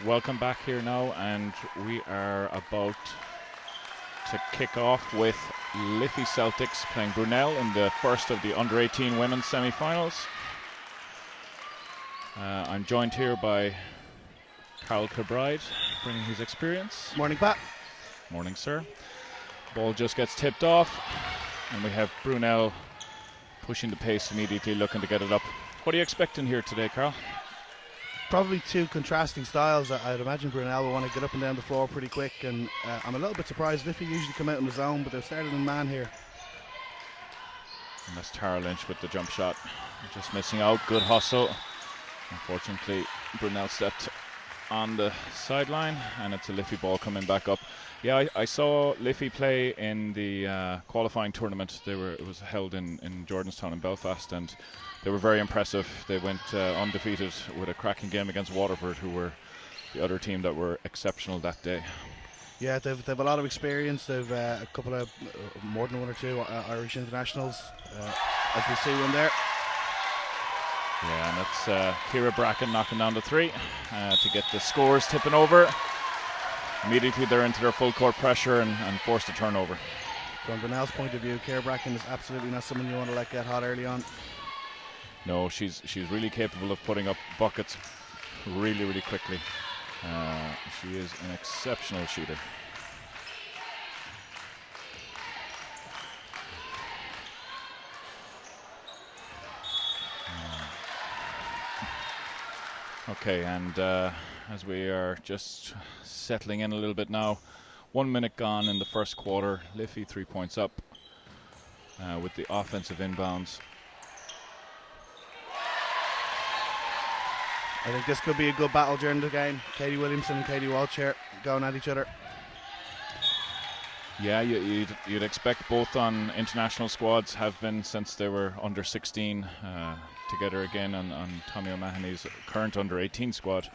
welcome back here now, and we are about to kick off with Liffey Celtics playing Brunell in the first of the under-18 women's semi-finals. I'm joined here by Carl Kilbride, bringing his experience. Morning, Pat. Morning, sir. Ball just gets tipped off, and we have Brunell pushing the pace immediately, looking to get it up. What are you expecting here today, Carl? Probably two contrasting styles. I'd imagine Brunell will want to get up and down the floor pretty quick, and I'm a little bit surprised. Liffey usually come out in the zone, but they've started in man here. And that's Tara Lynch with the jump shot. Just missing out. Good hustle. Unfortunately, Brunell stepped on the sideline, and it's a Liffey ball coming back up. Yeah, I saw Liffey play in the qualifying tournament. It was held in Jordanstown in Belfast, and they were very impressive. They went undefeated with a cracking game against Waterford, who were the other team that were exceptional that day. Yeah, they've a lot of experience. They've a couple of more than one or two Irish internationals, as we see one there. Yeah, and it's Ciara Bracken knocking down the three to get the scores tipping over. Immediately they're into their full court pressure and forced a turnover. From Brunell's point of view, Ciara Bracken is absolutely not someone you want to let get hot early on. No, she's really capable of putting up buckets really, really quickly. She is an exceptional shooter. Okay, and as we are just settling in a little bit now, 1 minute gone in the first quarter. Liffey 3 points up with the offensive inbounds. I think this could be a good battle during the game. Katie Williamson and Katie Walsh here going at each other. Yeah, you'd expect both on international squads, have been since they were under 16, together again on Tommy O'Mahony's current under 18 squad.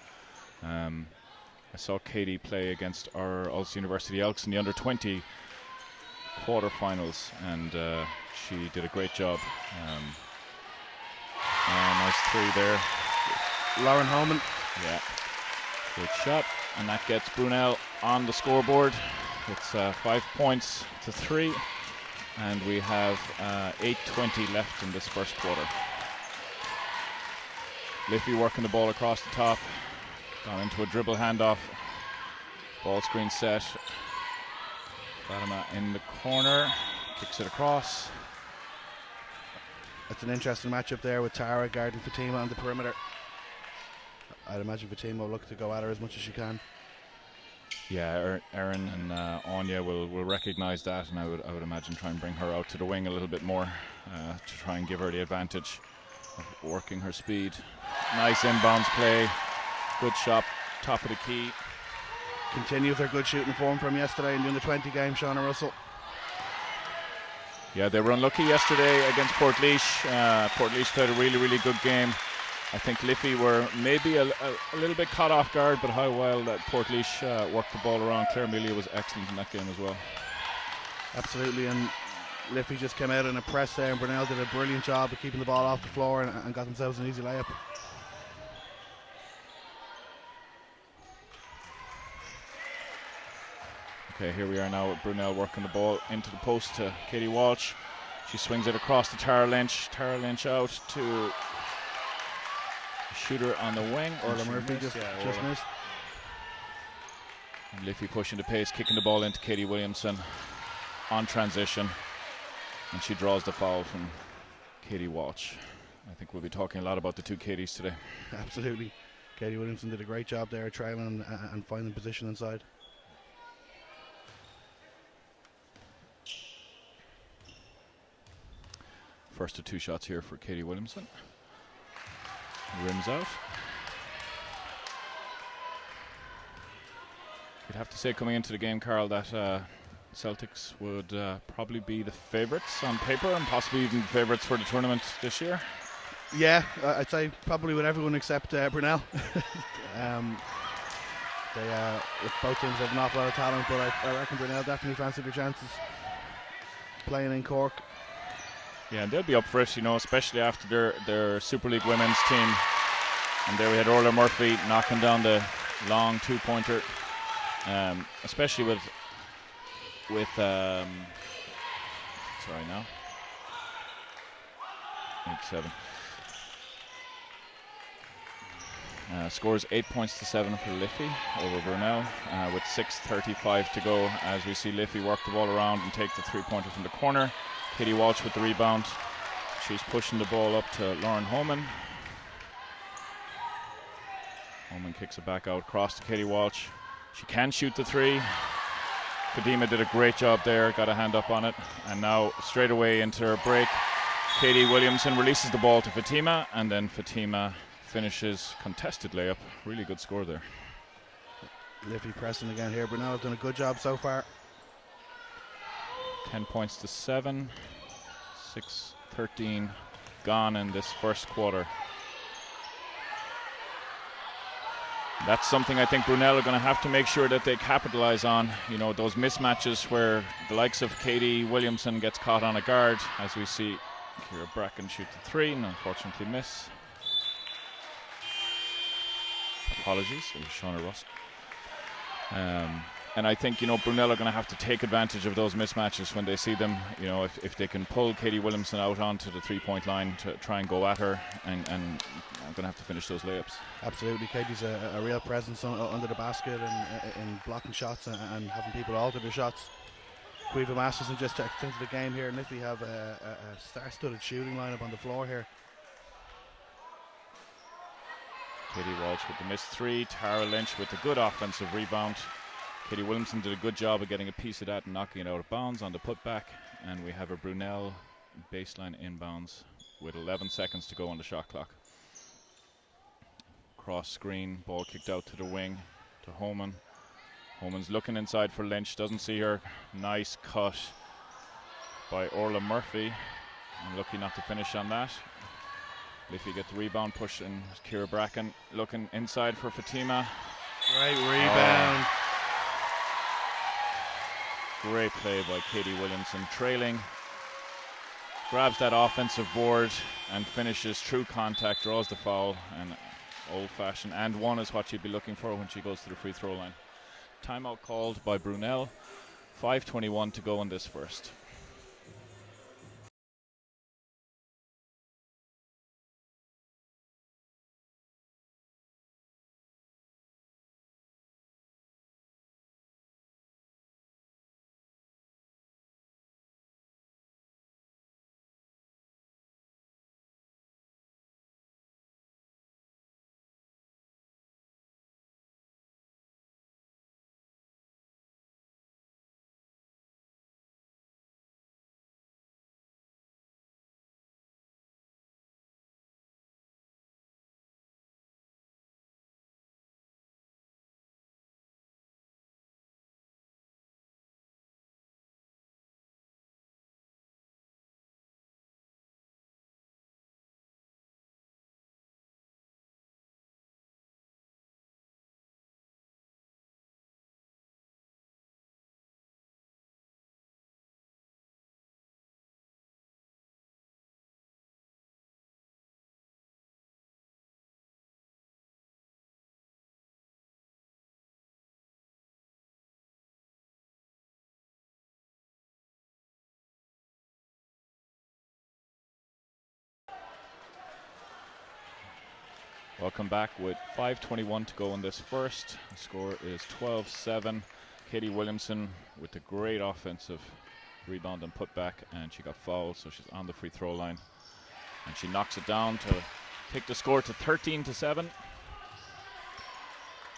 I saw Katie play against our Ulster University Elks in the under 20 quarterfinals, and she did a great job. Nice three there. Lauren Holman. Yeah, good shot, and that gets Brunell on the scoreboard. It's 5 points to 3, and we have 8:20 left in this first quarter. Liffey working the ball across the top, gone into a dribble handoff, ball screen set. Fatima in the corner, kicks it across. It's an interesting matchup there with Tara guarding Fatima on the perimeter. I'd imagine Fatima will look to go at her as much as she can. Yeah, Erin and Anya will recognise that, and I would imagine try and bring her out to the wing a little bit more to try and give her the advantage of working her speed. Nice inbounds play, good shot, top of the key. Continues their good shooting form from yesterday in the under 20 game, Shauna Russell. Yeah, they were unlucky yesterday against Portlaoise. Portlaoise played a really, really good game. I think Liffey were maybe a little bit caught off guard, but how well that Portlaoise worked the ball around. Claire Mealy was excellent in that game as well. Absolutely, and Liffey just came out in a press there, and Brunell did a brilliant job of keeping the ball off the floor and got themselves an easy layup. Okay, here we are now with Brunell working the ball into the post to Katie Walsh. She swings it across to Tara Lynch. Tara Lynch out to shooter on the wing. Orla Murphy just missed. And Liffey pushing the pace, kicking the ball into Katie Williamson on transition, and she draws the foul from Katie Walsh. I think we'll be talking a lot about the two Katies today. Absolutely. Katie Williamson did a great job there trailing and finding position inside. First of two shots here for Katie Williamson. Rims out. You'd have to say coming into the game, Carl, that Celtics would probably be the favourites on paper, and possibly even favourites for the tournament this year. Yeah, I'd say probably with everyone except Brunell. Both teams have an awful lot of talent, but I reckon Brunell definitely fancy their chances playing in Cork. Yeah, and they'll be up for it, you know, especially after their Super League women's team. And there we had Orla Murphy knocking down the long two-pointer, especially with sorry now, 8-7. Scores 8 points to 7 for Liffey over Brunell, with 6:35 to go, as we see Liffey work the ball around and take the three-pointer from the corner. Katie Walsh with the rebound. She's pushing the ball up to Lauren Homan. Homan kicks it back out across to Katie Walsh. She can shoot the three. Fatima did a great job there, got a hand up on it, and now straight away into her break. Katie Williamson releases the ball to Fatima, and then Fatima finishes contested layup. Really good score there. Liffey pressing again here. Brunell have done a good job so far. 10 points to 7. 6:13 gone in this first quarter. That's something I think Brunell are going to have to make sure that they capitalize on. You know, those mismatches where the likes of Katie Williamson gets caught on a guard, as we see Kira Bracken shoot the three and unfortunately miss. Apologies, it was Shauna Rust. And I think, you know, Brunell are going to have to take advantage of those mismatches when they see them. You know, if they can pull Katie Williamson out onto the three-point line to try and go at her, and I'm going to have to finish those layups. Absolutely, Katie's a real presence under the basket and in blocking shots and having people alter their shots. Quiva Masterson just checked into the game here, and if we have a star-studded shooting lineup on the floor here. Katie Walsh with the missed three. Tara Lynch with the good offensive rebound. Katie Williamson did a good job of getting a piece of that and knocking it out of bounds on the putback. And we have a Brunell baseline inbounds with 11 seconds to go on the shot clock. Cross screen, ball kicked out to the wing to Homan. Homan's looking inside for Lynch, doesn't see her. Nice cut by Orla Murphy. Unlucky not to finish on that. Liffey get the rebound, push in. Kira Bracken looking inside for Fatima. Great rebound. Great play by Katie Williamson, trailing. Grabs that offensive board and finishes true contact, draws the foul, and old-fashioned and one is what she'd be looking for when she goes to the free throw line. Timeout called by Brunell. 5:21 to go in this first. Welcome back with 5:21 to go in this first. The score is 12-7. Katie Williamson with a great offensive rebound and putback, and she got fouled, so she's on the free throw line. And she knocks it down to take the score to 13-7.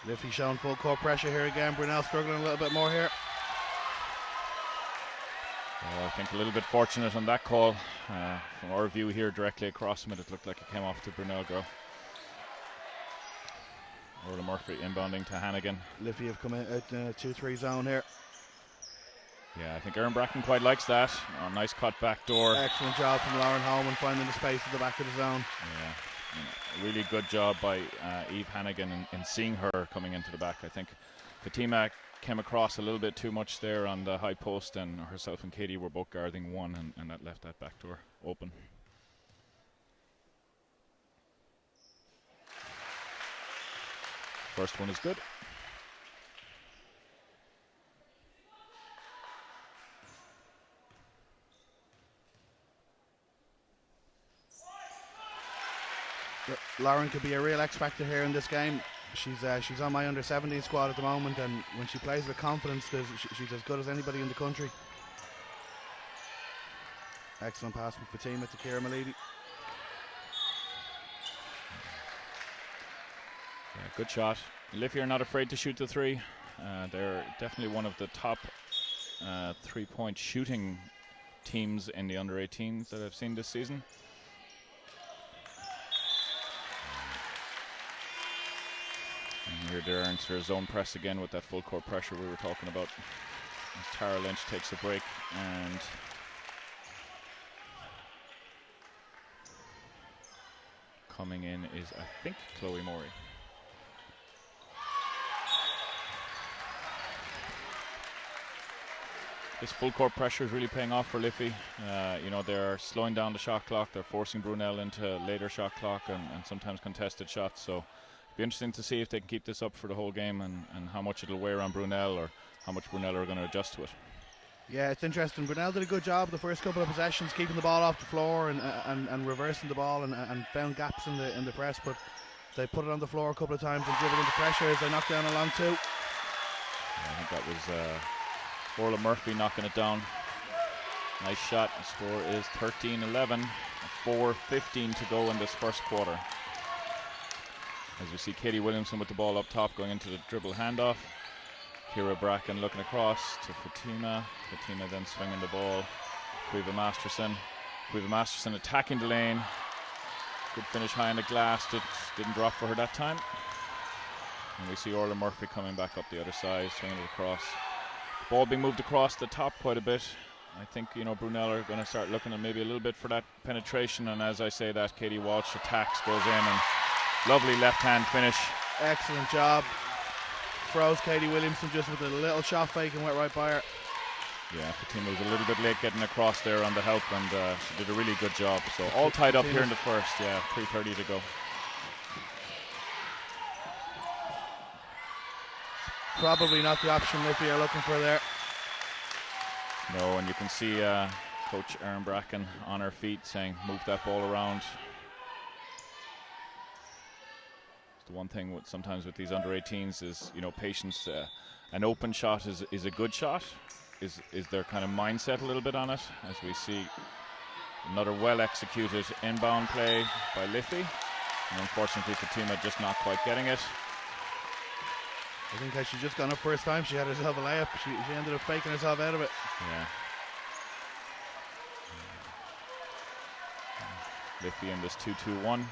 Liffey showing full court pressure here again. Brunell struggling a little bit more here. Well, I think a little bit fortunate on that call. From our view here directly across from it, it looked like it came off the Brunell girl. Orla Murphy inbounding to Hannigan. Liffey have come out in a 2-3 zone here. Yeah, I think Erin Bracken quite likes that. Nice cut back door. Excellent job from Lauren Holman finding the space at the back of the zone. Yeah, really good job by Eve Hannigan in seeing her coming into the back. I think Fatima came across a little bit too much there on the high post, and herself and Katie were both guarding one, and that left that back door open. First one is good. Lauren could be a real X factor here in this game. She's on my under 17 squad at the moment, and when she plays with confidence, she's as good as anybody in the country. Excellent pass from Fatima to Kira Malidi. Yeah, good shot. Liffey are not afraid to shoot the three. They're definitely one of the top 3-point shooting teams in the under 18s that I've seen this season. And here they earns her zone press again with that full court pressure we were talking about. As Tara Lynch takes a break, and coming in is, I think, Chloe Morey. This full court pressure is really paying off for Liffey. You know, they're slowing down the shot clock. They're forcing Brunell into later shot clock and sometimes contested shots. So it'll be interesting to see if they can keep this up for the whole game and how much it'll wear on Brunell, or how much Brunell are going to adjust to it. Yeah, it's interesting. Brunell did a good job the first couple of possessions, keeping the ball off the floor and reversing the ball and found gaps in the press, but they put it on the floor a couple of times and dribbled into pressure as they knocked down a long two. Yeah, I think that was Orla Murphy knocking it down. Nice shot. The score is 13-11. 4:15 to go in this first quarter. As we see Katie Williamson with the ball up top going into the dribble handoff. Kira Bracken looking across to Fatima. Fatima then swinging the ball. Quiva Masterson. Quiva Masterson attacking the lane. Good finish high on the glass. Didn't drop for her that time. And we see Orla Murphy coming back up the other side, swinging it across. Ball being moved across the top quite a bit. I think, you know, Brunell are going to start looking at maybe a little bit for that penetration, and as I say that, Katie Walsh attacks, goes in, and lovely left-hand finish. Excellent job. Froze Katie Williamson just with a little shot fake and went right by her. Yeah, Fatima was a little bit late getting across there on the help, and she did a really good job. So all tied up here in the first. Yeah, 3:30 to go. Probably not the option Liffey are looking for there. No, and you can see Coach Erin Bracken on her feet saying, move that ball around. It's the one thing sometimes with these under 18s is, you know, patience. An open shot is a good shot. Is their kind of mindset a little bit on it, as we see another well executed inbound play by Liffey. And unfortunately Fatima just not quite getting it. I think had she just gone up first time, she had herself a layup. She ended up faking herself out of it. Yeah. Liffey in this 2-2-1.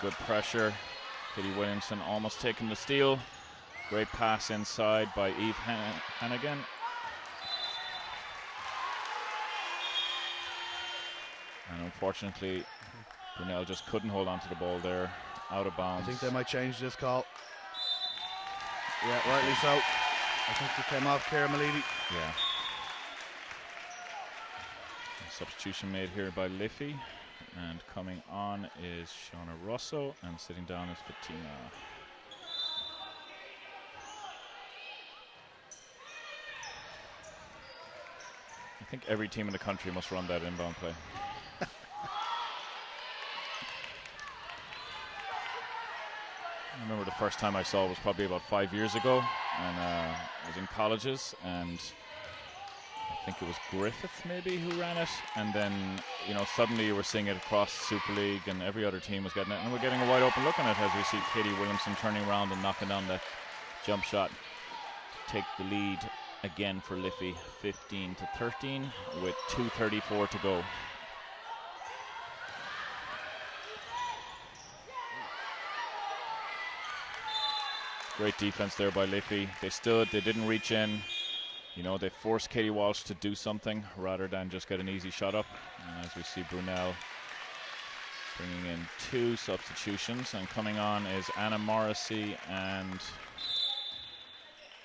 Good pressure. Katie Williamson almost taking the steal. Great pass inside by Eve Hannigan. And unfortunately, Brunell just couldn't hold on to the ball there. Out of bounds. I think they might change this call. Yeah, rightly so. I think it came off Kira Malidi. Yeah. Substitution made here by Liffey. And coming on is Shauna Russo, and sitting down is Fatima. I think every team in the country must run that inbound play. I remember the first time I saw it was probably about 5 years ago, and I was in colleges, and I think it was Griffith maybe who ran it, and then, you know, suddenly you were seeing it across the Super League and every other team was getting it, and we're getting a wide open look at it as we see Katie Williamson turning around and knocking down that jump shot to take the lead again for Liffey, 15-13 with 2:34 to go. Great defense there by Liffey. They stood, they didn't reach in. You know, they forced Katie Walsh to do something rather than just get an easy shot up. And as we see Brunell bringing in 2 substitutions, and coming on is Anna Morrissey and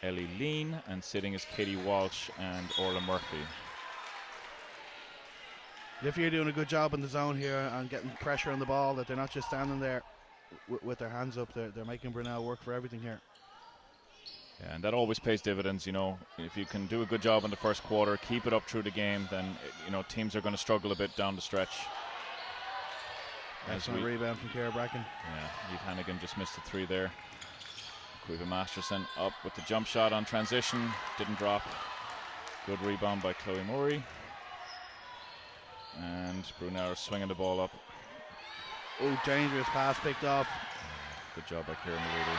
Ellie Lean, and sitting is Katie Walsh and Orla Murphy. Liffey are doing a good job in the zone here and getting pressure on the ball, that they're not just standing there. with their hands up. They're making Brunell work for everything here. Yeah, and that always pays dividends, you know. If you can do a good job in the first quarter, keep it up through the game, then, you know, teams are going to struggle a bit down the stretch. Excellent rebound from Ciara Bracken. Yeah, Eve Hannigan just missed the 3 there. Quiva Masterson up with the jump shot on transition, didn't drop. Good rebound by Chloe Murray. And Brunell swinging the ball up. Oh, dangerous pass picked off. Good job by Ciara Murray.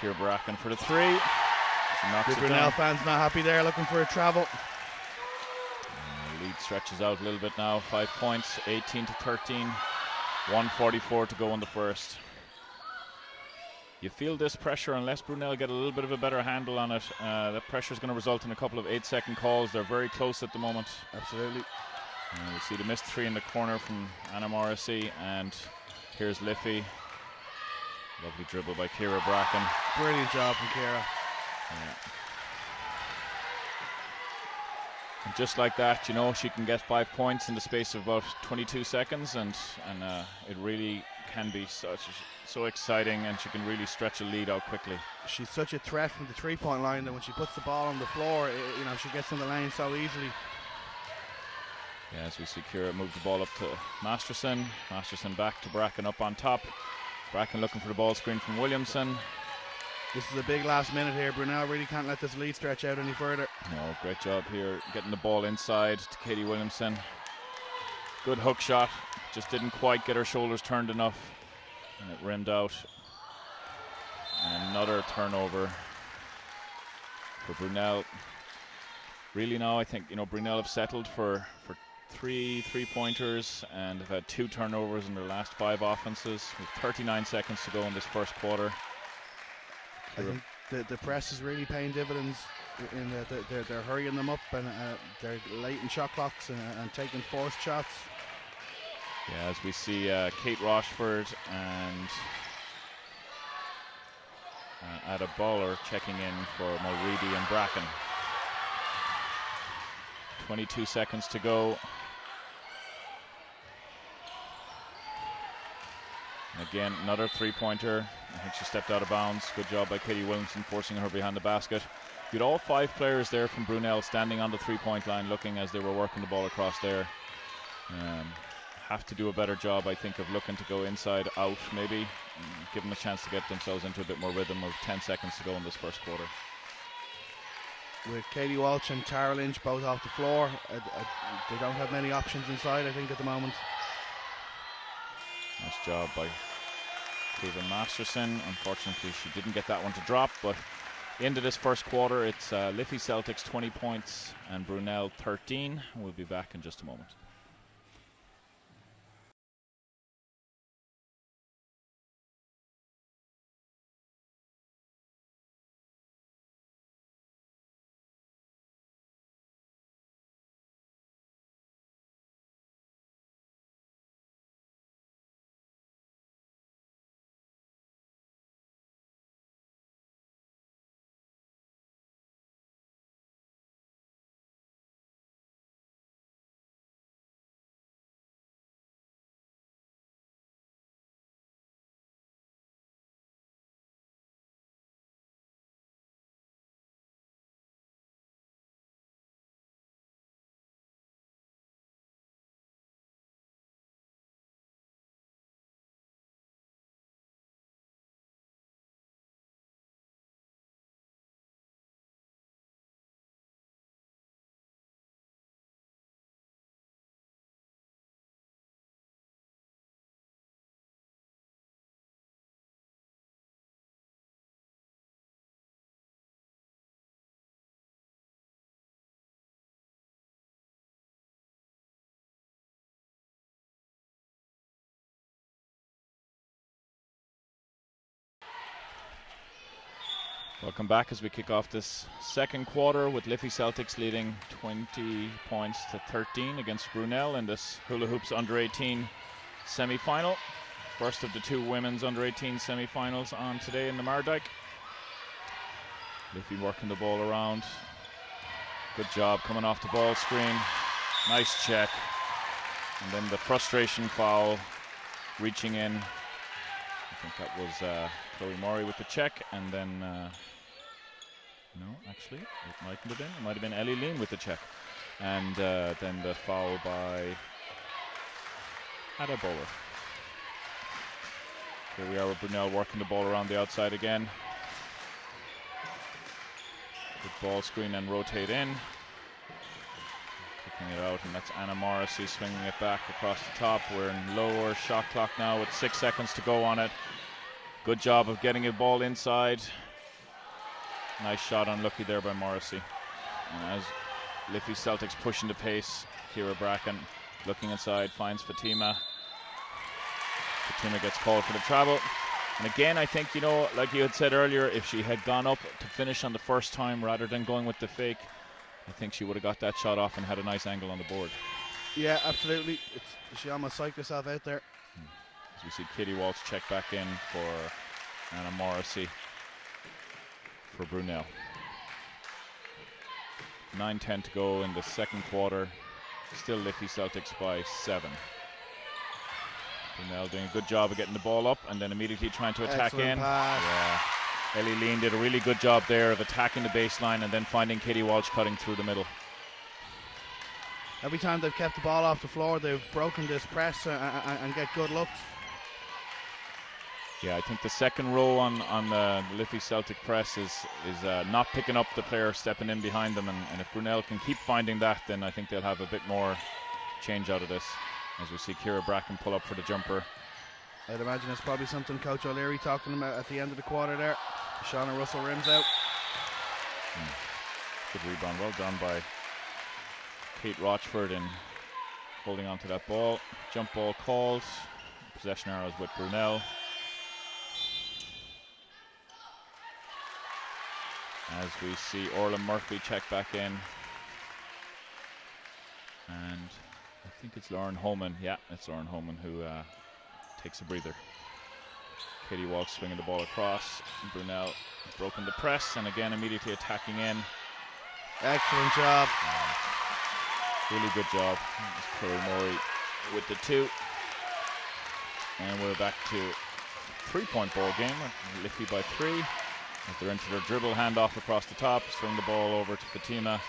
Ciara Bracken for the 3. The Brunell fans not happy there, looking for a travel. Lead stretches out a little bit now. 5 points, 18-13. 1:44 to go in the first. You feel this pressure unless Brunell get a little bit of a better handle on it. That pressure is going to result in a couple of 8-second calls. They're very close at the moment. Absolutely. We see the missed 3 in the corner from Anna Morrissey, and here's Liffey. Lovely dribble by Ciara Bracken. Brilliant job from Ciara. Yeah. And just like that, you know, she can get 5 points in the space of about 22 seconds, and it really can be so exciting, and she can really stretch a lead out quickly. She's such a threat from the 3-point line that when she puts the ball on the floor, you know, she gets in the lane so easily. Yeah, as we see Ciara move the ball up to Masterson. Masterson back to Bracken up on top. Bracken looking for the ball screen from Williamson. This is a big last minute here. Brunell really can't let this lead stretch out any further. No, great job here getting the ball inside to Katie Williamson. Good hook shot, just didn't quite get her shoulders turned enough, and it rimmed out. And another turnover for Brunell. Really now I think, you know, Brunell have settled for 3 3-pointers and have had 2 turnovers in their last 5 offenses with 39 seconds to go in this first quarter. I think the press is really paying dividends in that they're hurrying them up, and they're late in shot clocks and taking forced shots. Yeah, as we see Kate Rochford and Ada Baller checking in for Mulready and Bracken. 22 seconds to go. And again, another 3-pointer. I think she stepped out of bounds. Good job by Katie Williamson forcing her behind the basket. You had all 5 players there from Brunell standing on the 3-point line looking as they were working the ball across there. Have to do a better job, I think, of looking to go inside out maybe. Give them a chance to get themselves into a bit more rhythm with 10 seconds to go in this first quarter. With Katie Walsh and Tara Lynch both off the floor, they don't have many options inside, I think, at the moment. Nice job by Quiva Masterson. Unfortunately, she didn't get that one to drop, but into this first quarter, it's Liffey Celtics 20 points and Brunell 13. We'll be back in just a moment. Welcome back as we kick off this second quarter with Liffey Celtics leading 20 points to 13 against Brunell in this Hula Hoops Under-18 semi-final. First of the 2 women's Under-18 semi-finals on today in the Mardyke. Liffey working the ball around. Good job coming off the ball screen. Nice check. And then the frustration foul, reaching in. think that was Chloe Murray with the check, and then no, actually, it mightn't have been. It might have been Ellie Lean with the check, and then the foul by Ada Bowler. Here we are with Brunell working the ball around the outside again. Good ball screen and rotate in. Kicking it out, and that's Anna Morrissey swinging it back across the top. We're in lower shot clock now with 6 seconds to go on it. Good job of getting a ball inside. Nice shot, unlucky there by Morrissey. And as Liffey Celtics pushing the pace, Kira Bracken looking inside, finds Fatima. Fatima gets called for the travel. And again, I think, you know, like you had said earlier, if she had gone up to finish on the first time rather than going with the fake, I think she would have got that shot off and had a nice angle on the board. Yeah, absolutely. She almost psyched herself out there. As we see Katie Walsh check back in for Anna Morrissey for Brunell. 9:10 to go in the second quarter. Still Liffey Celtics by 7. Brunell doing a good job of getting the ball up and then immediately trying to attack Excellent in. pass. Yeah. Ellie Lean did a really good job there of attacking the baseline and then finding Katie Walsh cutting through the middle. Every time they've kept the ball off the floor, they've broken this press and get good looks. Yeah, I think the second row on the Liffey Celtic press is not picking up the player stepping in behind them, and if Brunell can keep finding that, then I think they'll have a bit more change out of this. As we see Kira Bracken pull up for the jumper. I'd imagine it's probably something Coach O'Leary talking about at the end of the quarter there. Shauna Russell rims out. Good rebound, well done by Kate Rochford in holding on to that ball. Jump ball called. Possession arrows with Brunell. As we see Orla Murphy check back in. And I think it's Lauren Holman. Yeah, it's Lauren Holman who takes a breather. Katie Walsh swinging the ball across. Brunell broken the press and again immediately attacking in. Excellent job. Really good job. Chloe Murray with the 2. And we're back to 3-point ball game. Liffey by 3. As they're into their dribble handoff across the top. Swing the ball over to Fatima.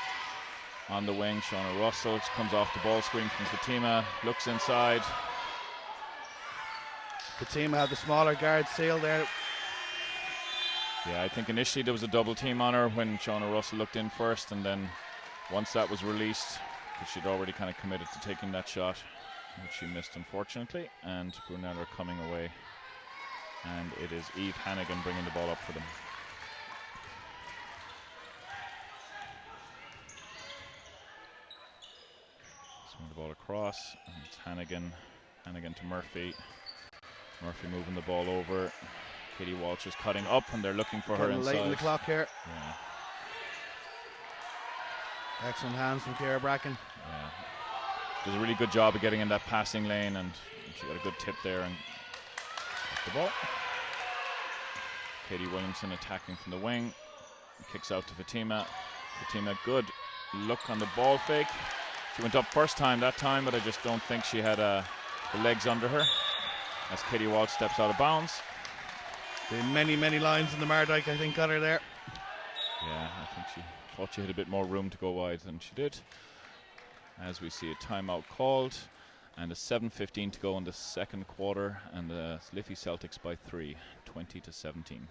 On the wing, Shauna Russell comes off the ball screen from Fatima. Looks inside. Fatima had the smaller guard seal there. Yeah, I think initially there was a double team on her when Shauna Russell looked in first, and then once that was released, she'd already kind of committed to taking that shot, which she missed unfortunately, and Brunell are coming away, and it is Eve Hannigan bringing the ball up for them. Swing the ball across, and it's Hannigan to Murphy. Murphy moving the ball over. Katie Walsh is cutting up and they're looking for her inside. Late in the clock here. Yeah. Excellent hands from Kira Bracken. Yeah. Does a really good job of getting in that passing lane, and she got a good tip there and got the ball. Katie Williamson attacking from the wing. Kicks out to Fatima. Fatima, good look on the ball fake. She went up first time that time, but I just don't think she had the legs under her. As Katie Walsh steps out of bounds. The many lines in the Mardyke, I think, got her there. Yeah, I think she thought she had a bit more room to go wide than she did. As we see a timeout called, and a 7:15 to go in the second quarter, and the Liffey Celtics by 3, 20-17.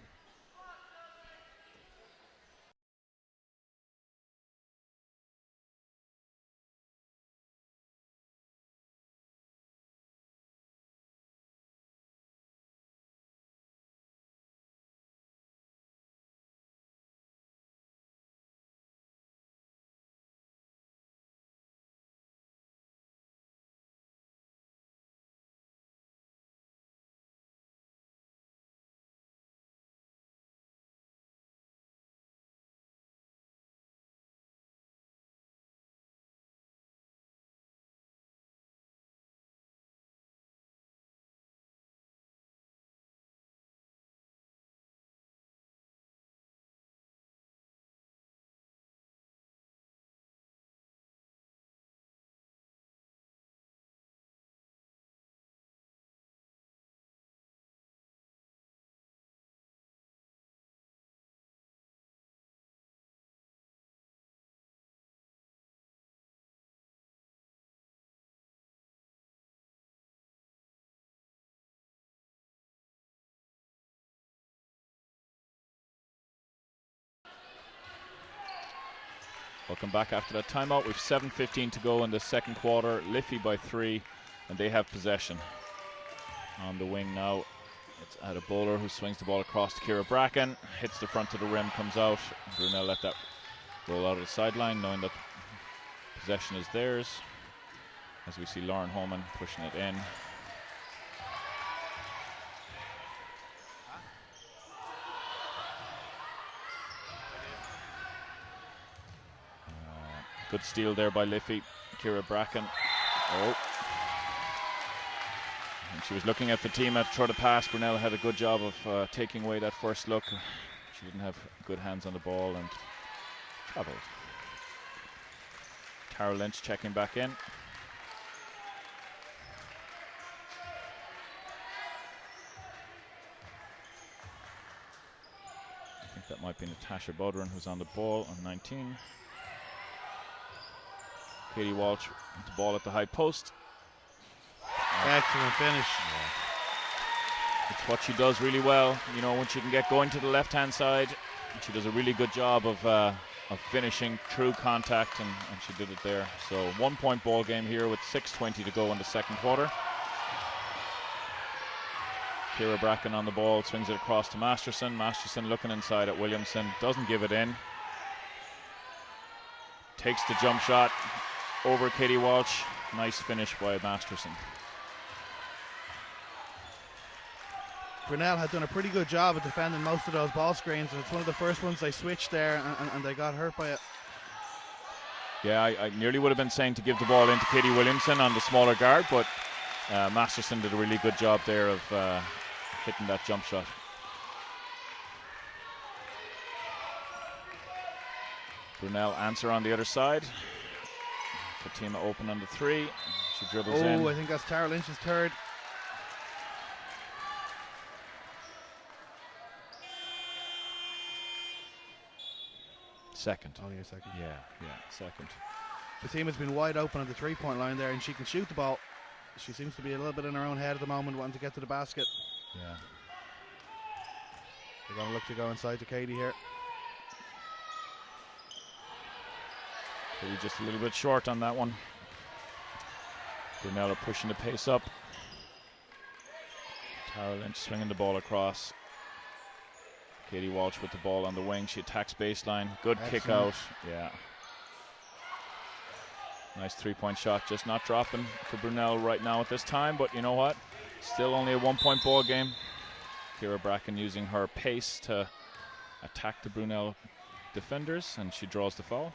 Welcome back after that timeout. We've 7:15 to go in the second quarter. Liffey by 3, and they have possession. On the wing now, it's Ada Bowler who swings the ball across to Ciara Bracken. Hits the front of the rim, comes out. Brunell let that roll out of the sideline, knowing that possession is theirs. As we see Lauren Holman pushing it in. Good steal there by Liffey. Ciara Bracken. Oh. And she was looking at Fatima to throw the pass. Brunell had a good job of taking away that first look. She didn't have good hands on the ball and travelled. Tara Lynch checking back in. I think that might be Natasha Bodran who's on the ball on 19. Katie Walsh with the ball at the high post. Excellent finish. Yeah. It's what she does really well. You know, when she can get going to the left-hand side, she does a really good job of finishing through contact, and she did it there. So 1 point ball game here with 6:20 to go in the second quarter. Ciara Bracken on the ball, swings it across to Masterson. Masterson looking inside at Williamson, doesn't give it in. Takes the jump shot over Katie Walsh. Nice finish by Masterson. Brunell had done a pretty good job of defending most of those ball screens, and it's one of the first ones they switched there, and they got hurt by it. Yeah, I nearly would have been saying to give the ball into Katie Williamson on the smaller guard, but Masterson did a really good job there of hitting that jump shot. Brunell answer on the other side. Fatima open on the 3. She dribbles in. Oh, I think that's Tara Lynch's third. Second. Only a second. Yeah, second. Fatima's been wide open on the 3-point line there, and she can shoot the ball. She seems to be a little bit in her own head at the moment, wanting to get to the basket. Yeah. They're going to look to go inside to Katie here. Katie just a little bit short on that one. Brunell pushing the pace up. Tara Lynch swinging the ball across. Katie Walsh with the ball on the wing. She attacks baseline. Good kick out. Yeah. Nice 3-point shot. Just not dropping for Brunell right now at this time. But you know what? Still only a 1-point ball game. Ciara Bracken using her pace to attack the Brunell defenders, and she draws the foul.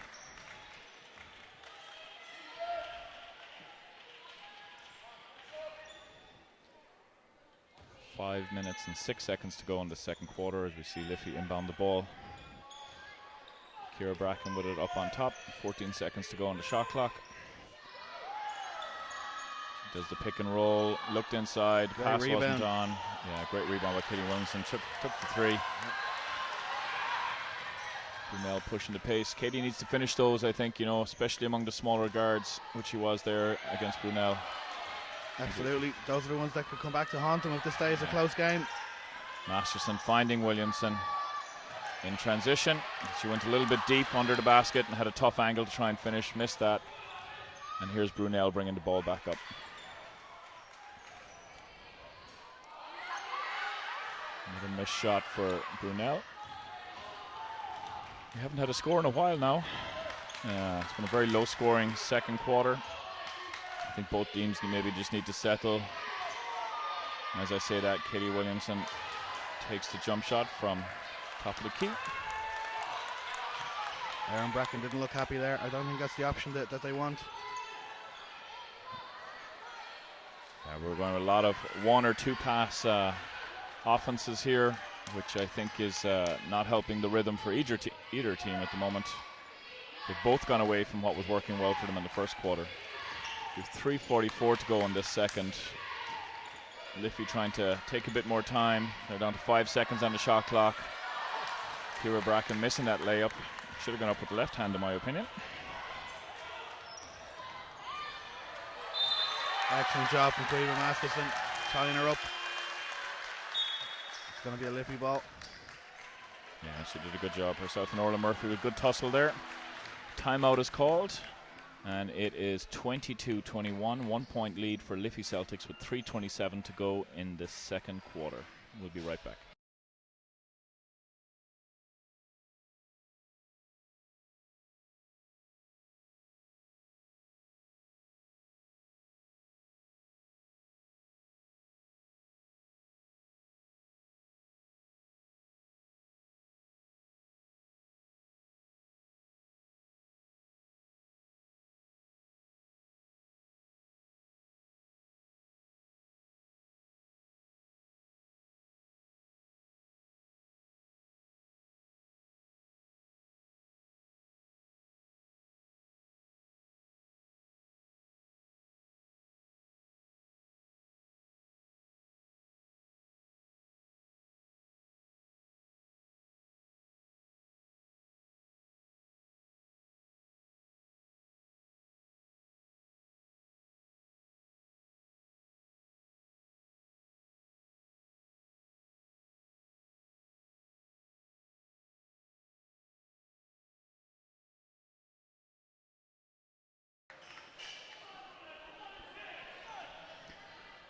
Five minutes and 6 seconds to go in the second quarter as we see Liffey inbound the ball. Ciara Bracken with it up on top. 14 seconds to go on the shot clock. She does the pick and roll, looked inside, Great pass rebound. wasn't on. Yeah, great rebound by Katie Williamson. Took the 3. Brunell pushing the pace. Katie needs to finish those, I think, you know, especially among the smaller guards, which she was there against Brunell. Absolutely. Those are the ones that could come back to haunt them if this stays a close game. Masterson finding Williamson in transition. She went a little bit deep under the basket and had a tough angle to try and finish. Missed that. And here's Brunell bringing the ball back up. Another missed shot for Brunell. We haven't had a score in a while now. It's been a very low scoring second quarter. I think both teams maybe just need to settle. As I say that, Katie Williamson takes the jump shot from top of the key. Aaron Bracken didn't look happy there. I don't think that's the option that they want. Yeah, we're going with a lot of 1 or 2 pass offenses here, which I think is not helping the rhythm for either team at the moment. They've both gone away from what was working well for them in the first quarter. With 3:44 to go in this second. Liffey trying to take a bit more time. They're down to 5 seconds on the shot clock. Ciara Bracken missing that layup. Should have gone up with the left hand, in my opinion. Excellent job from Cleveland Masterson, tying her up. It's going to be a Liffey ball. Yeah, she did a good job herself and Orla Murphy with good tussle there. Timeout is called, and it is 22-21, 1 point lead for Liffey Celtics with 3:27 to go in the second quarter. We'll be right back.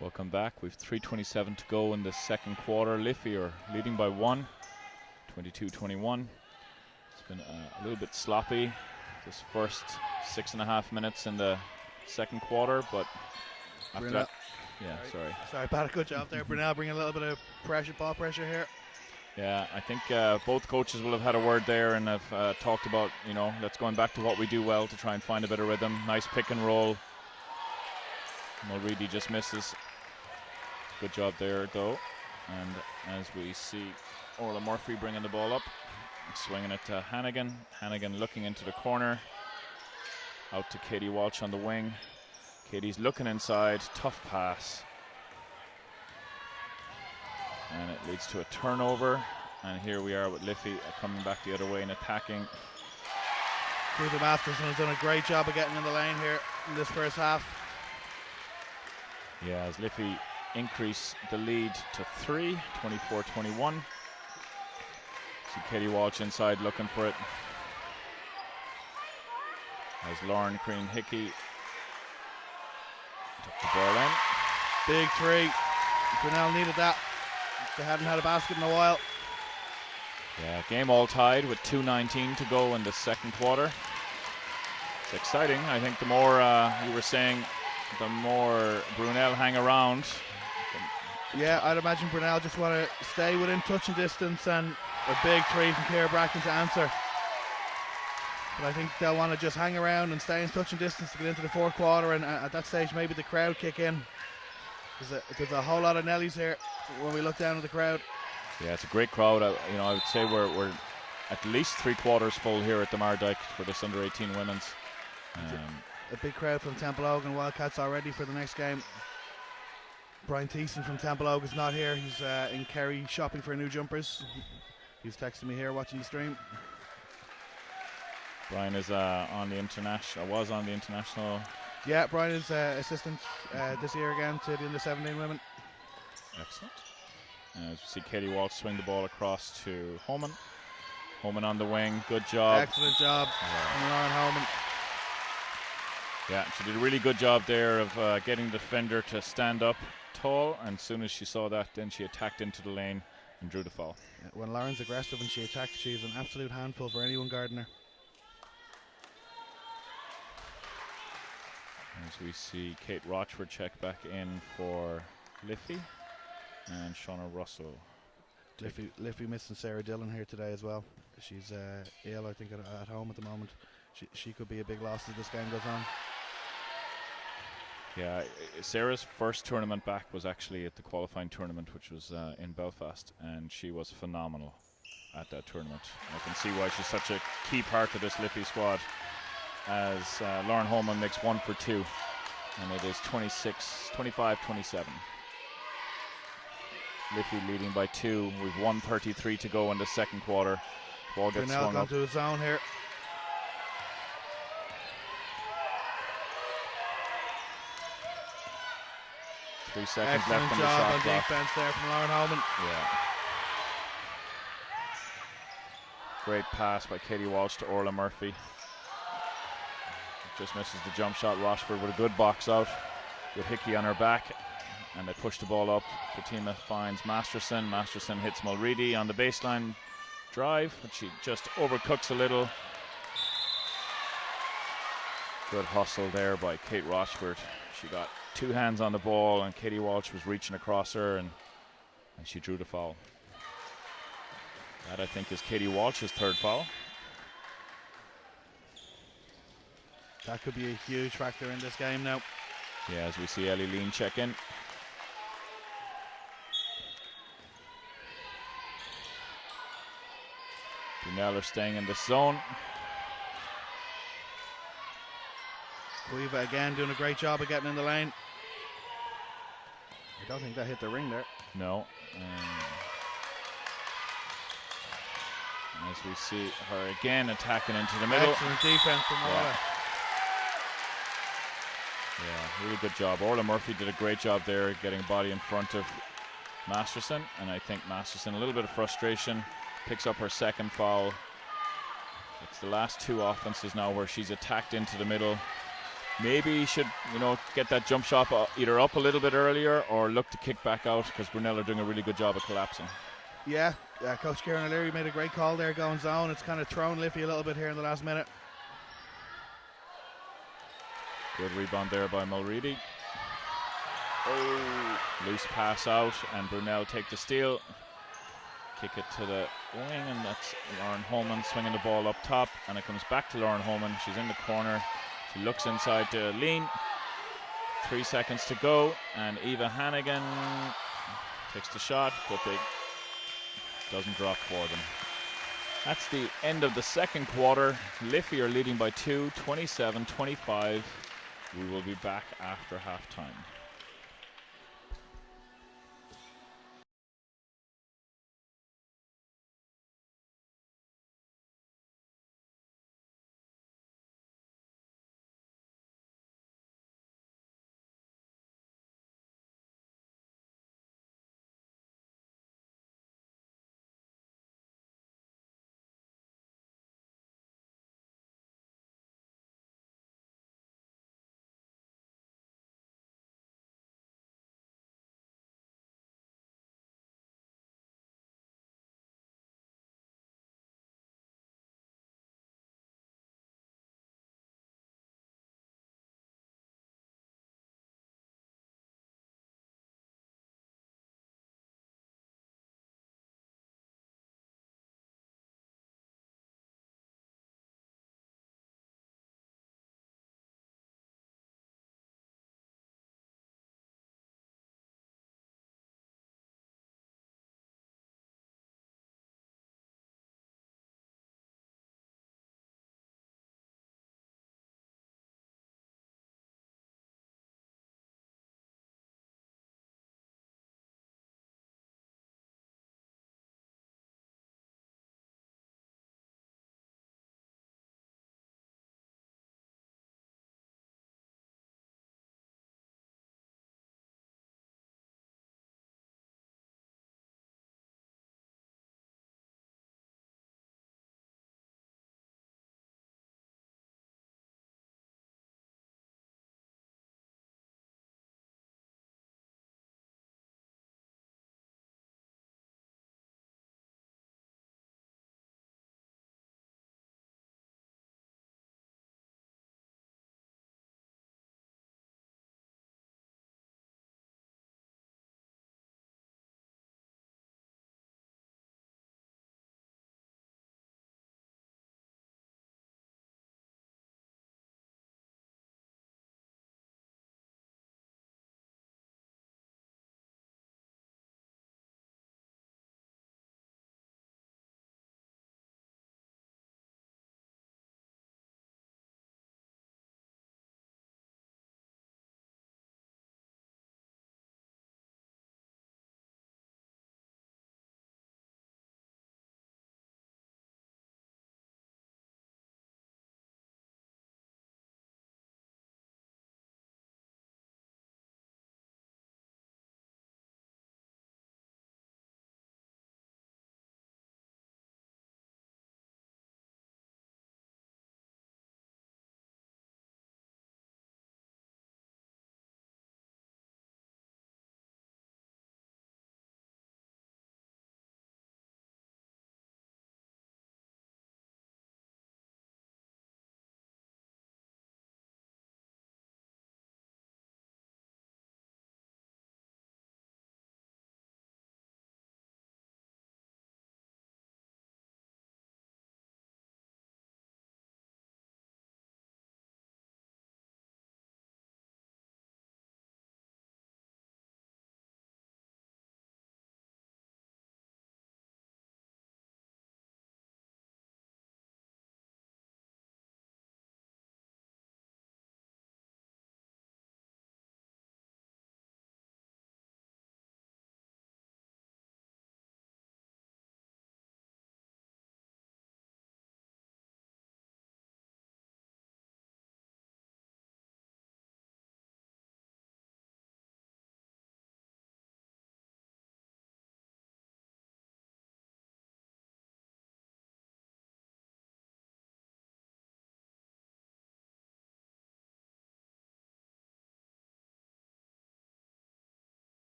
Welcome back. We've 3:27 to go in the second quarter. Liffey are leading by 1, 22-21. It's been a little bit sloppy this first 6.5 minutes in the second quarter, but after that, Sorry, Pat, good job there. Brunell bringing a little bit of ball pressure here. Yeah, I think both coaches will have had a word there and have talked about, let's going back to what we do well to try and find a bit of rhythm. Nice pick and roll. Mulready just misses. Good job there, though. And as we see Orla Murphy bringing the ball up, swinging it to Hannigan. Hannigan looking into the corner. Out to Katie Walsh on the wing. Katie's looking inside. Tough pass. And it leads to a turnover. And here we are with Liffey coming back the other way and attacking. Ruben Masterson has done a great job of getting in the lane here in this first half. Yeah, as Liffey increase the lead to 3, 24-21. See Katie Walsh inside looking for it. As Lauren Crean-Hickey took the ball in. Big 3. Brunell needed that. They hadn't had a basket in a while. Yeah, game all tied with 2:19 to go in the second quarter. It's exciting. I think the more you were saying, the more Brunell hang around. Yeah, I'd imagine Brunell just want to stay within touching distance, and a big 3 from Ciara Bracken to answer. But I think they'll want to just hang around and stay in touching distance to get into the fourth quarter, and at that stage maybe the crowd kick in. There's a whole lot of Nellies here when we look down at the crowd. Yeah, it's a great crowd. I would say we're at least 3/4 full here at the Mardyke for this under-18 women's. A big crowd from Temple Ogan Wildcats already for the next game. Brian Thiessen from Temple Ogan is not here. He's in Kerry shopping for new jumpers. He's texting me here watching the stream. Brian is on the international. Was on the international. Yeah, Brian is assistant this year again to the under-17 women. Excellent. As we see Katie Walsh swing the ball across to Holman. Holman on the wing. Good job. Excellent job from Lauren Holman. Yeah, she did a really good job there of getting the defender to stand up tall, and as soon as she saw that, then she attacked into the lane and drew the foul. Yeah, when Lauren's aggressive and she attacks, she's an absolute handful for anyone guarding her. As we see Kate Rochford check back in for Liffey and Shauna Russell. Liffey missing Sarah Dillon here today as well. She's ill, I think, at home at the moment. She could be a big loss as this game goes on. Yeah, Sarah's first tournament back was actually at the qualifying tournament, which was in Belfast, and she was phenomenal at that tournament. I can see why she's such a key part of this Liffey squad, as Lauren Holman makes 1 for 2, and it is 25-27. Liffey leading by 2 with 1:33 to go in the second quarter. Ball gets Brunell swung gone up. to the zone here. Three seconds Excellent left on the job shot on clock. defense there from Lauren Holman. Yeah. Great pass by Katie Walsh to Orla Murphy. just misses the jump shot. Rochford with a good box out with Hickey on her back, and they push the ball up. Fatima finds Masterson. Masterson hits Mulready on the baseline drive, but she just overcooks a little. Good hustle there by Kate Rochford. She got two hands on the ball, and Katie Walsh was reaching across her, and she drew the foul. That, I think, is Katie Walsh's third foul. That could be a huge factor in this game now. Yeah, as we see Ellie Lean check in. Brunell are staying in this zone. Cueva again doing a great job of getting in the lane. I don't think that hit the ring there. No. As we see her again attacking into the middle. Excellent defense from Orla. Yeah, really good job. Orla Murphy did a great job there getting body in front of Masterson, and I think Masterson, a little bit of frustration, picks up her second foul. It's the last two offenses now where she's attacked into the middle. Maybe should, get that jump shot either up a little bit earlier or look to kick back out, because Brunell are doing a really good job of collapsing. Yeah, Coach Kieran O'Leary made a great call there going zone. It's kind of thrown Liffey a little bit here in the last minute. Good rebound there by Mulready. Oh, loose pass out, and Brunell take the steal. Kick it to the wing, and that's Lauren Holman swinging the ball up top, and it comes back to Lauren Holman. She's in the corner. She looks inside to Lean. 3 seconds to go, and Eva Hannigan takes the shot, but it doesn't drop for them. That's the end of the second quarter. Liffey are leading by 2, 27-25. We will be back after halftime.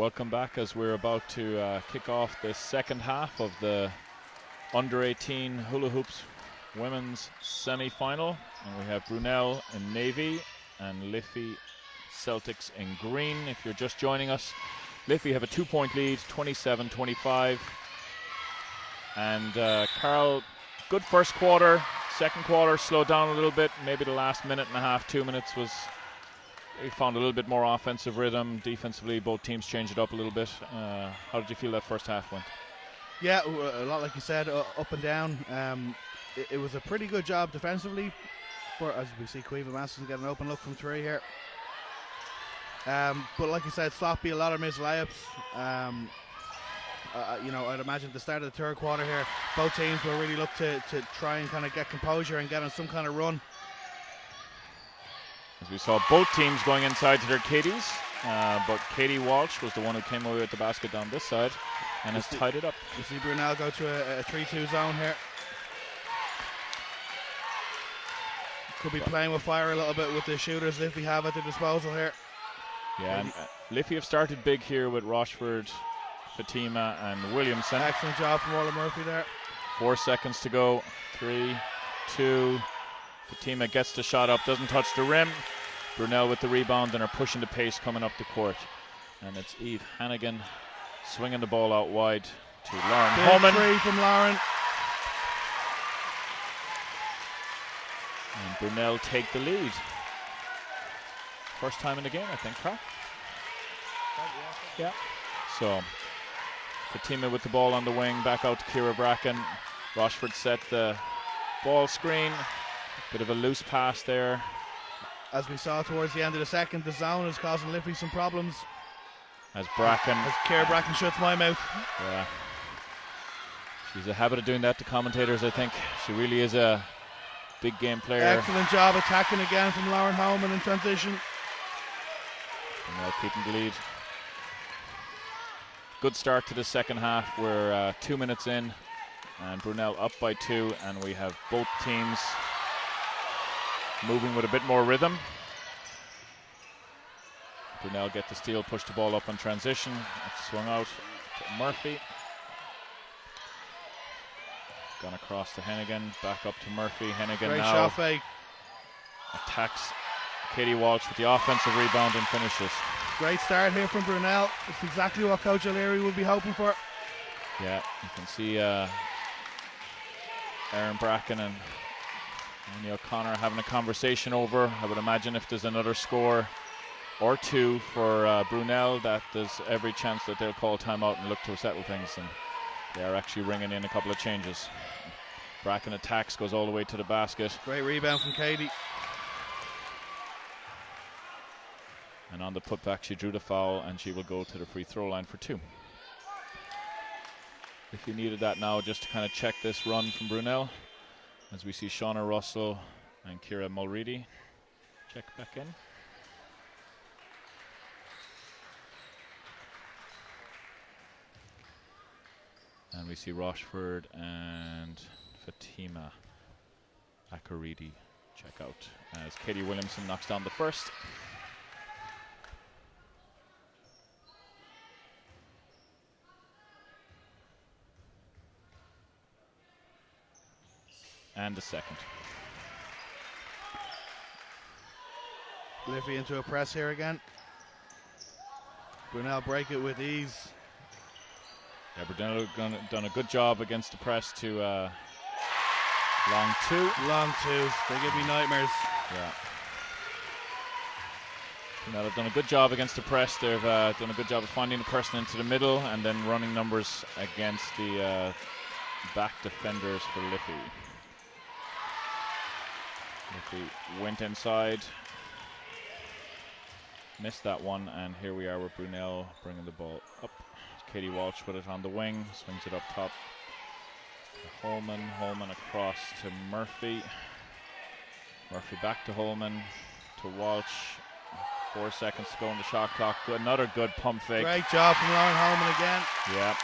Welcome back as we're about to kick off the second half of the under-18 hula hoops women's semi-final, and we have Brunell in navy and Liffey Celtics in green. If you're just joining us, Liffey have a 2-point lead, 27-25, and Carl, good first quarter. Second quarter slowed down a little bit. Maybe the last minute and a half, 2 minutes, was they found a little bit more offensive rhythm. Defensively, both teams changed it up a little bit. How did you feel that first half went? Yeah, a lot like you said, up and down. It was a pretty good job defensively. As we see, Quiva Masters get an open look from three here. But like you said, sloppy, a lot of missed layups. I'd imagine at the start of the third quarter here, both teams will really look to try and kind of get composure and get on some kind of run. As we saw both teams going inside to their Katie's, but Katie Walsh was the one who came away with the basket down this side and has tied it up. You see Brunell go to a 3-2 zone here. Could be playing with fire a little bit with the shooters Liffey have at their disposal here. Yeah, and Liffey have started big here with Rochford, Fatima and Williamson. Excellent job from Orla Murphy there. 4 seconds to go. 3, 2. Fatima gets the shot up, doesn't touch the rim. Brunell with the rebound and are pushing the pace coming up the court. And it's Eve Hannigan swinging the ball out wide to Lauren Holman. Big three from Lauren. And Brunell take the lead. First time in the game, I think, Carl? Yeah. So, Fatima with the ball on the wing, back out to Kira Bracken. Rochford set the ball screen. Bit of a loose pass there. As we saw towards the end of the second, the zone is causing Liffey some problems. As Kira Bracken shuts my mouth. Yeah. She's a habit of doing that to commentators, I think. She really is a big game player. Excellent job attacking again from Lauren Holman in transition. And now keeping the lead. Good start to the second half. We're 2 minutes in and Brunell up by 2, and we have both teams moving with a bit more rhythm. Brunell get the steal, push the ball up on transition. It's swung out to Murphy. Gone across to Hennigan, back up to Murphy. Hennigan Great now shot fake. Attacks Katie Walsh with the offensive rebound and finishes. Great start here from Brunell. It's exactly what Coach O'Leary would be hoping for. Yeah, you can see Aaron Bracken and Annie O'Connor having a conversation over. I would imagine if there's another score or two for Brunell, that there's every chance that they'll call timeout and look to settle things, and they are actually ringing in a couple of changes. Bracken attacks, goes all the way to the basket. Great rebound from Katie. And on the putback, she drew the foul, and she will go to the free throw line for 2. If you needed that now, just to kind of check this run from Brunell, as we see Shauna Russell and Kira Mulready check back in. And we see Rochford and Fatima Akaridi check out as Katie Williamson knocks down the first. And the second. Liffey into a press here again. Brunell break it with ease. Yeah, Brunell done a good job against the press to long 2. Long twos, they give me nightmares. Yeah. Brunell have done a good job against the press. They've done a good job of finding the person into the middle and then running numbers against the back defenders for Liffey. Liffey went inside, missed that one, and here we are with Brunell bringing the ball up. Katie Walsh with it on the wing, swings it up top to Holman. Holman across to Murphy. Murphy back to Holman, to Walsh. 4 seconds to go on the shot clock. Another good pump fake. Great job from Lauren Holman again. Yeah,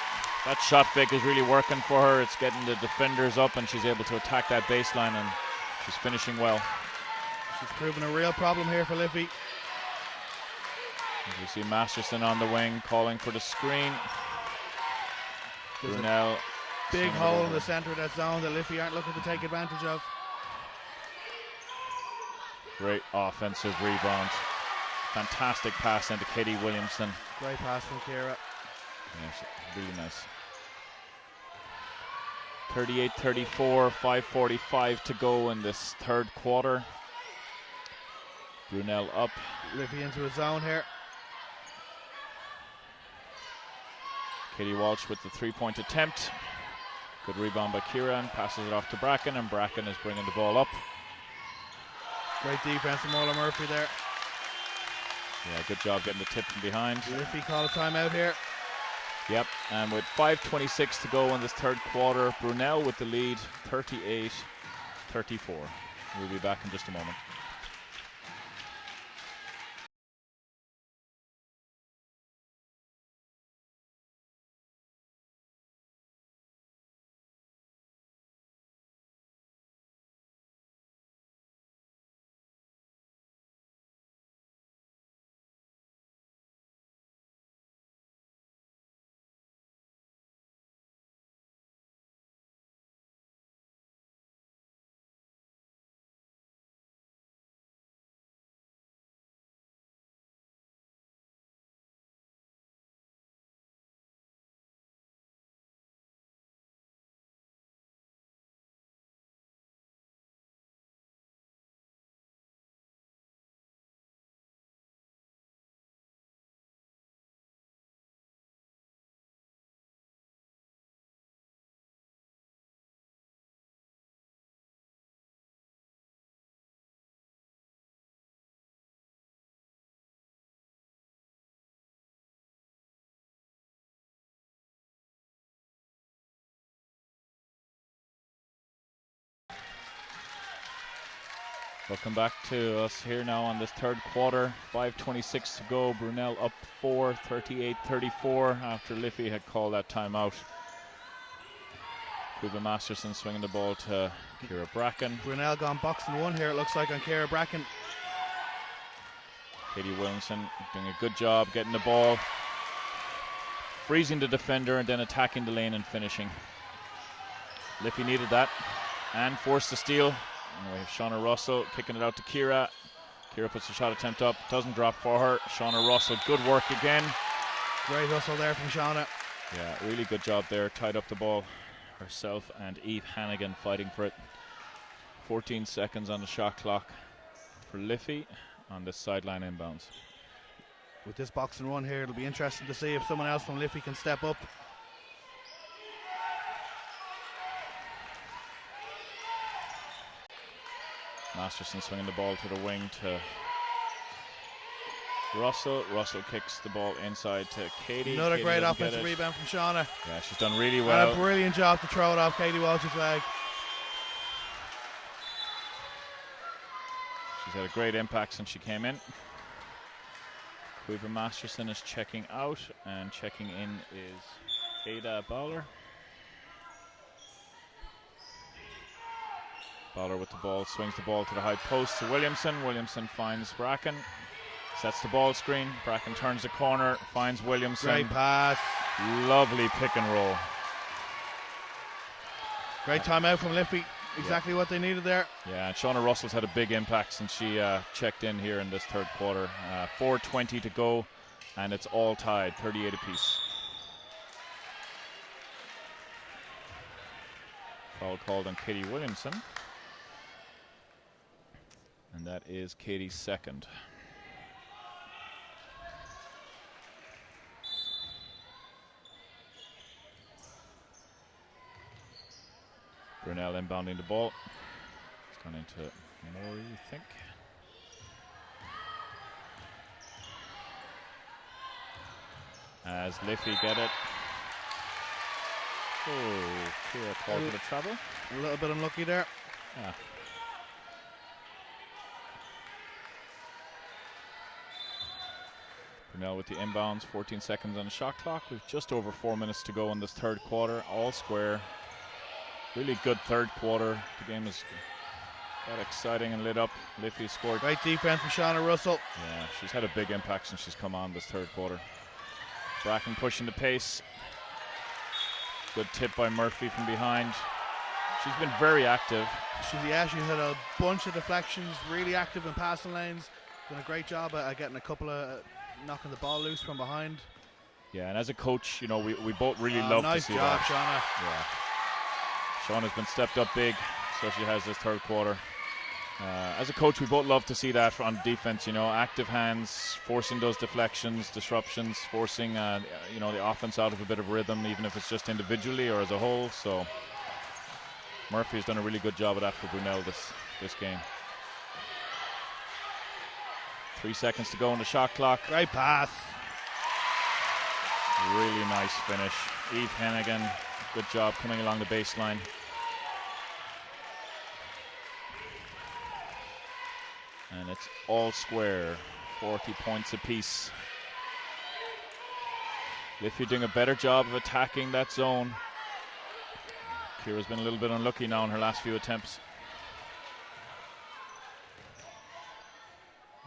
that shot fake is really working for her. It's getting the defenders up, and she's able to attack that baseline, and she's finishing well. She's proven a real problem here for Liffey. As we see Masterson on the wing calling for the screen. Brunell. Big hole in the centre of that zone that Liffey aren't looking to take advantage of. Great offensive rebound. Fantastic pass into Katie Williamson. Great pass from Kira. Yes, really nice. 38-34, 5:45 to go in this third quarter. Brunell up. Liffey into a zone here. Katie Walsh with the three-point attempt. Good rebound by Kieran, passes it off to Bracken, and Bracken is bringing the ball up. Great defense from Ola Murphy there. Yeah, good job getting the tip from behind. Liffey call a timeout here. Yep, and with 5:26 to go in this third quarter, Brunell with the lead, 38-34. We'll be back in just a moment. Welcome back to us here now on this third quarter. 5:26 to go. Brunell up 4, 38-34 after Liffey had called that timeout. Cuba Masterson swinging the ball to Kira Bracken. Brunell gone boxing one here, it looks like, on Kira Bracken. Katie Williamson doing a good job getting the ball, freezing the defender and then attacking the lane and finishing. Liffey needed that and forced the steal. And we have Shauna Russell kicking it out to Kira. Kira puts the shot attempt up, doesn't drop for her. Shauna Russell, good work again. Great hustle there from Shauna. Yeah, really good job there. Tied up the ball herself and Eve Hannigan fighting for it. 14 seconds on the shot clock for Liffey on the sideline inbounds. With this boxing run here, it'll be interesting to see if someone else from Liffey can step up. Masterson swinging the ball to the wing to Russell. Russell kicks the ball inside to Katie. Another Katie great doesn't offensive rebound from Shauna. Yeah, she's done really well. And a brilliant job to throw it off Katie Walsh's leg. She's had a great impact since she came in. Cueva Masterson is checking out, and checking in is Ada Bowler. Bowler with the ball, swings the ball to the high post to Williamson. Williamson finds Bracken, sets the ball screen. Bracken turns the corner, finds Williamson. Great pass. Lovely pick and roll. Great timeout from Liffey. Exactly what they needed there. Yeah, and Shauna Russell's had a big impact since she checked in here in this third quarter. 4:20 to go, and it's all tied, 38 apiece. Foul called on Katie Williamson. And that is Katie's second. Brunell inbounding the ball. It's gone into Mori, I think. As Liffey get it. Oh, Kira called for the travel. A little bit unlucky there. Yeah. Brunell with the inbounds, 14 seconds on the shot clock. We've just over 4 minutes to go in this third quarter, all square. Really good third quarter. The game has got exciting and lit up. Liffey scored. Great defense from Shauna Russell. Yeah, she's had a big impact since she's come on this third quarter. Bracken pushing the pace. Good tip by Murphy from behind. She's been very active. She's had a bunch of deflections, really active in passing lanes. Done a great job at getting a couple of knocking the ball loose from behind. Yeah, and as a coach, you know, we both really love nice to see job, that. Shauna. Yeah. Shauna's been stepped up big, so she has this third quarter. As a coach, we both love to see that on defense, you know, active hands, forcing those deflections, disruptions, forcing, you know, the offense out of a bit of rhythm, even if it's just individually or as a whole. So Murphy has done a really good job of that for Brunell this game. 3 seconds to go on the shot clock. Great pass. Really nice finish. Eve Hennigan, good job coming along the baseline. And it's all square, 40 points apiece. Liffey doing a better job of attacking that zone. Kira's been a little bit unlucky now in her last few attempts.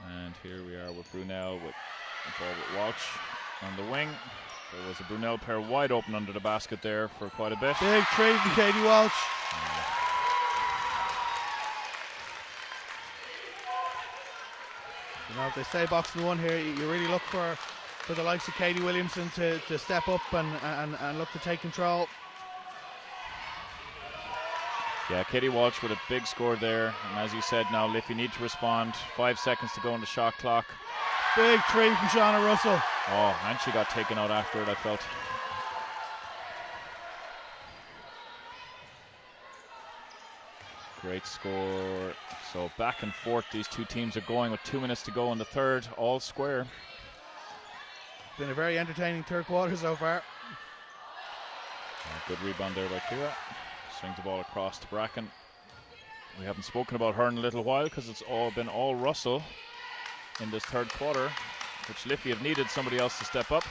And here we are with Brunell with the ball with Walsh on the wing. There was a Brunell pair wide open under the basket there for quite a bit. Big trade from Katie Walsh. You know, if they say boxing one here, you really look for the likes of Katie Williamson to step up and look to take control. Yeah, Katie Walsh with a big score there. And as you said, now Liffey need to respond. 5 seconds to go on the shot clock. Big three from Shauna Russell. Oh, and she got taken out after it, I felt. Great score. So back and forth these two teams are going with 2 minutes to go in the third, all square. Been a very entertaining third quarter so far. Good rebound there by Kira. Swings the ball across to Bracken. We haven't spoken about her in a little while because it's been all Russell in this third quarter, which Liffey have needed somebody else to step up.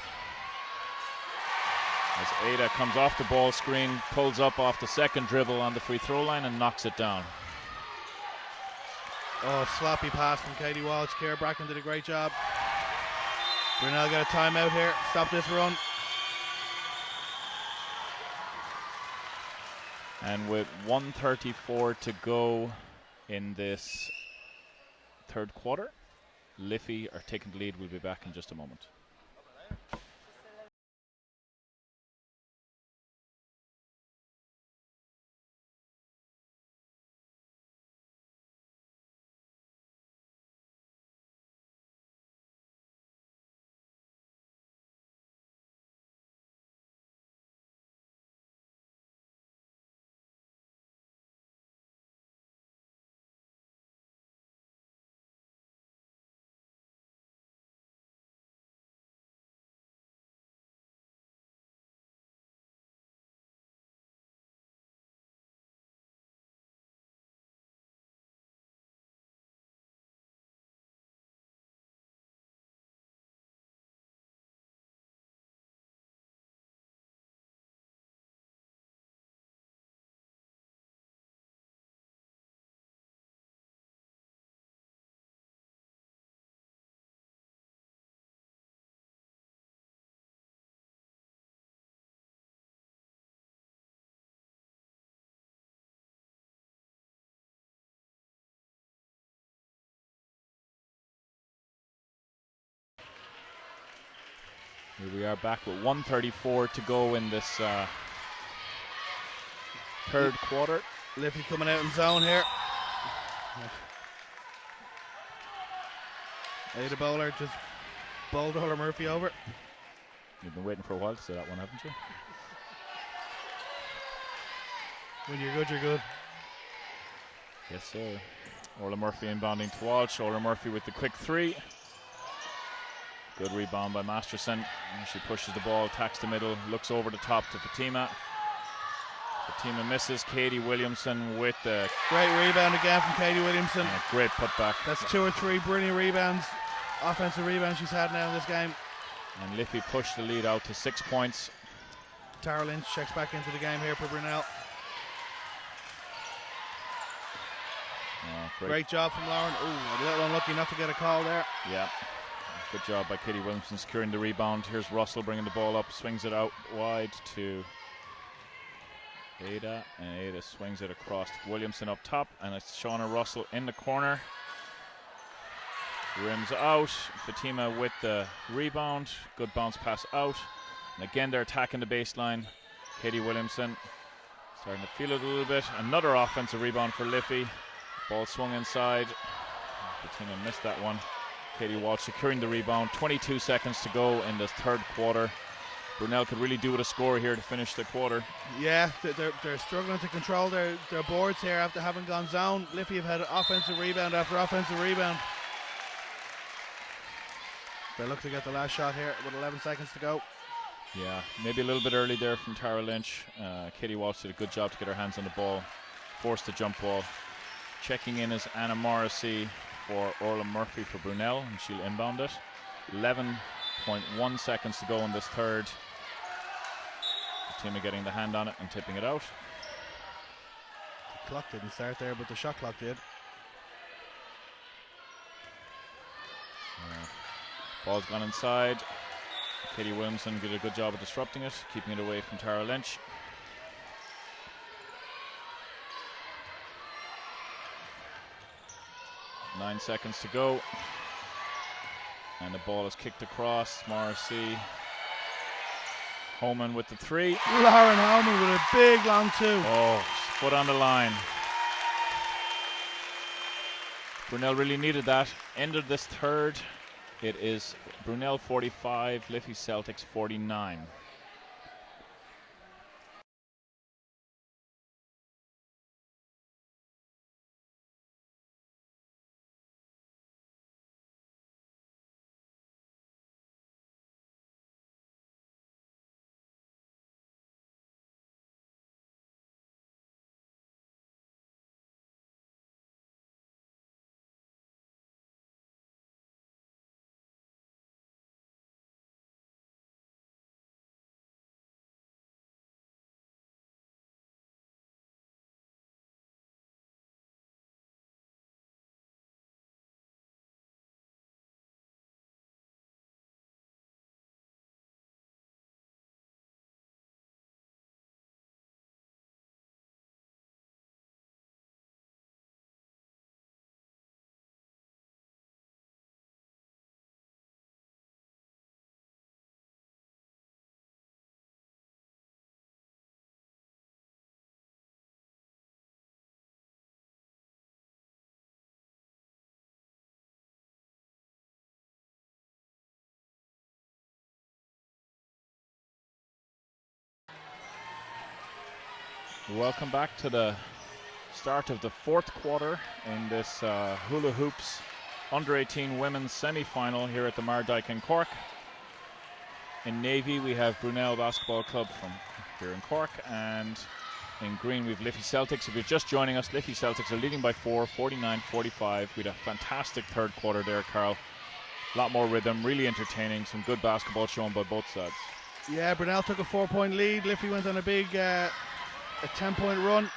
As Ada comes off the ball screen, pulls up off the second dribble on the free throw line and knocks it down. Oh, sloppy pass from Katie Walsh. Kira Bracken did a great job. Brunell got a timeout here. Stop this run. And with 1:34 to go in this third quarter, Liffey are taking the lead. We'll be back in just a moment. Here we are back with 1:34 to go in this third quarter. Liffey coming out in zone here. Ada Bowler just bowled Ola Murphy over. You've been waiting for a while to say that one, haven't you? When you're good, you're good. Yes, sir. Orla Murphy inbounding to Walsh. Orla Murphy with the quick three. Good rebound by Masterson. And she pushes the ball, attacks the middle, looks over the top to Fatima. Fatima misses. Katie Williamson with the great rebound again from Katie Williamson. And a great putback. That's 2 or 3 brilliant rebounds, offensive rebounds she's had now in this game. And Liffey pushed the lead out to 6 points. Tara Lynch checks back into the game here for Brunell. Great job from Lauren. Ooh, a little unlucky not to get a call there. Yeah. Good job by Katie Williamson securing the rebound. Here's Russell bringing the ball up, swings it out wide to Ada, and Ada swings it across to Williamson up top, and it's Shauna Russell in the corner. Rims out. Fatima with the rebound. Good bounce pass out. And again, they're attacking the baseline. Katie Williamson starting to feel it a little bit. Another offensive rebound for Liffey. Ball swung inside. Fatima missed that one. Katie Walsh securing the rebound. 22 seconds to go in this third quarter. Brunell could really do with a score here to finish the quarter. Yeah, they're struggling to control their boards here after having gone zone. Liffey have had offensive rebound after offensive rebound. They look to get the last shot here with 11 seconds to go. Yeah, maybe a little bit early there from Tara Lynch. Katie Walsh did a good job to get her hands on the ball. Forced the jump ball. Checking in is Anna Morrissey for Orla Murphy for Brunell, and she'll inbound it. 11.1 seconds to go in this third. Fatima getting the hand on it and tipping it out. The clock didn't start there, but the shot clock did. Ball's gone inside. Katie Williamson did a good job of disrupting it, keeping it away from Tara Lynch. Nine seconds to go. And the ball is kicked across. Morrissey. Holman with the three. Lauren Holman with a big long two. Oh, foot on the line. Brunell really needed that. End of this third. It is Brunell 45, Liffey Celtics 49. Welcome back to the start of the fourth quarter in this Hula Hoops Under-18 Women's Semi-Final here at the Mardyke in Cork. In navy we have Brunell Basketball Club from here in Cork, and in green we have Liffey Celtics. If you're just joining us, Liffey Celtics are leading by 4, 49-45. We had a fantastic third quarter there, Carl. A lot more rhythm, really entertaining, some good basketball shown by both sides. Yeah, Brunell took a 4-point lead. Liffey went on a big a 10-point run.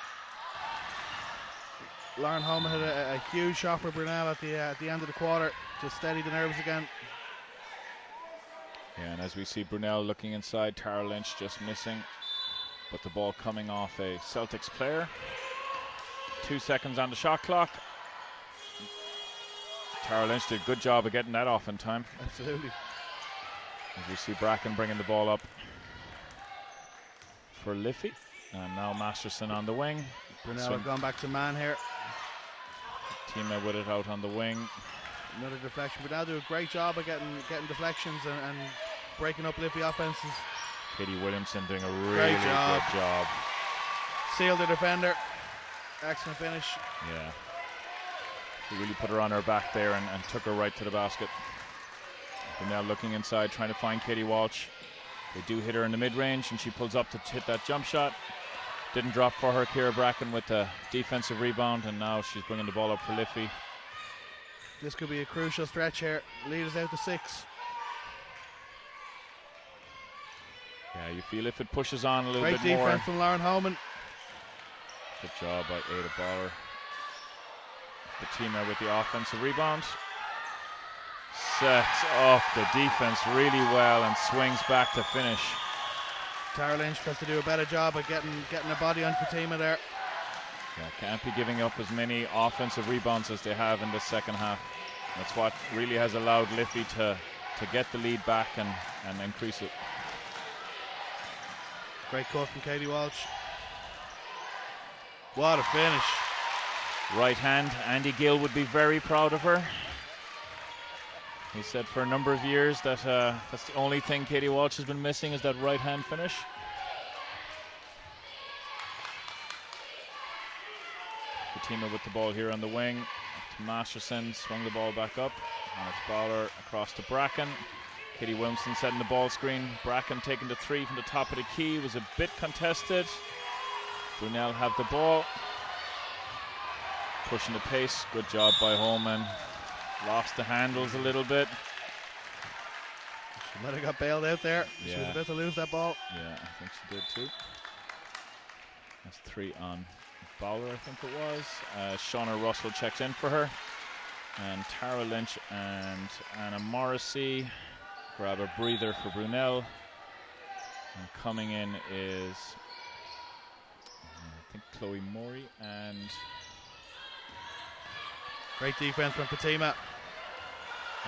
Lauren Holman had a huge shot for Brunell at the end of the quarter to steady the nerves again. Yeah, and as we see Brunell looking inside, Tara Lynch just missing, but the ball coming off a Celtics player. 2 seconds on the shot clock. Tara Lynch did a good job of getting that off in time. Absolutely. As we see Bracken bringing the ball up for Liffey. And now Masterson on the wing. Brunell have gone back to man here. Tima with it out on the wing. Another deflection. Brunell do a great job of getting deflections and breaking up Liffey offenses. Katie Williamson doing a really good job. Sealed the defender. Excellent finish. Yeah. He really put her on her back there and took her right to the basket. Brunell looking inside, trying to find Katie Walsh. They do hit her in the mid-range, and she pulls up to hit that jump shot. Didn't drop for her. Kira Bracken with a defensive rebound, and now she's bringing the ball up for Liffey. This could be a crucial stretch here. Lead is out to 6. Yeah, you feel if it pushes on a little Great bit more. Great defense from Lauren Holman. Good job by Ada Baller. Fatima with the offensive rebound. Sets up the defense really well and swings back to finish. Tara Lynch has to do a better job of getting a body on Fatima there. Yeah, can't be giving up as many offensive rebounds as they have in the second half. That's what really has allowed Liffey to get the lead back and increase it. Great cut from Katie Walsh. What a finish. Right hand, Andy Gill would be very proud of her. He said for a number of years that that's the only thing Katie Walsh has been missing is that right hand finish. Fatima with the ball here on the wing. To Masterson, swung the ball back up. And it's Bowler across to Bracken. Katie Williamson setting the ball screen. Bracken taking the three from the top of the key. Was a bit contested. Brunell have the ball. Pushing the pace. Good job by Holman. Lost the handles a little bit. She might have got bailed out there. Yeah. She was about to lose that ball. Yeah, I think she did too. That's 3 on Bowler, I think it was. Shauna Russell checks in for her. And Tara Lynch and Anna Morrissey grab a breather for Brunell. And coming in is, I think, Chloe Morey and... Great defense from Fatima.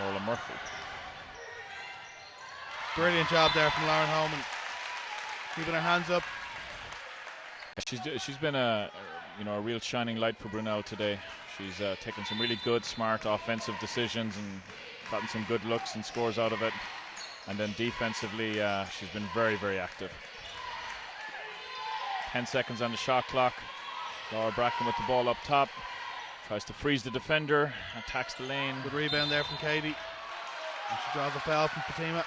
Orla Murphy. Brilliant job there from Lauren Holman. Keeping her hands up. She's been a real shining light for Brunell today. She's taken some really good, smart offensive decisions and gotten some good looks and scores out of it. And then defensively, she's been very, very active. 10 seconds on the shot clock. Laura Bracken with the ball up top. Tries to freeze the defender, attacks the lane. Good rebound there from Katie. And she draws a foul from Fatima.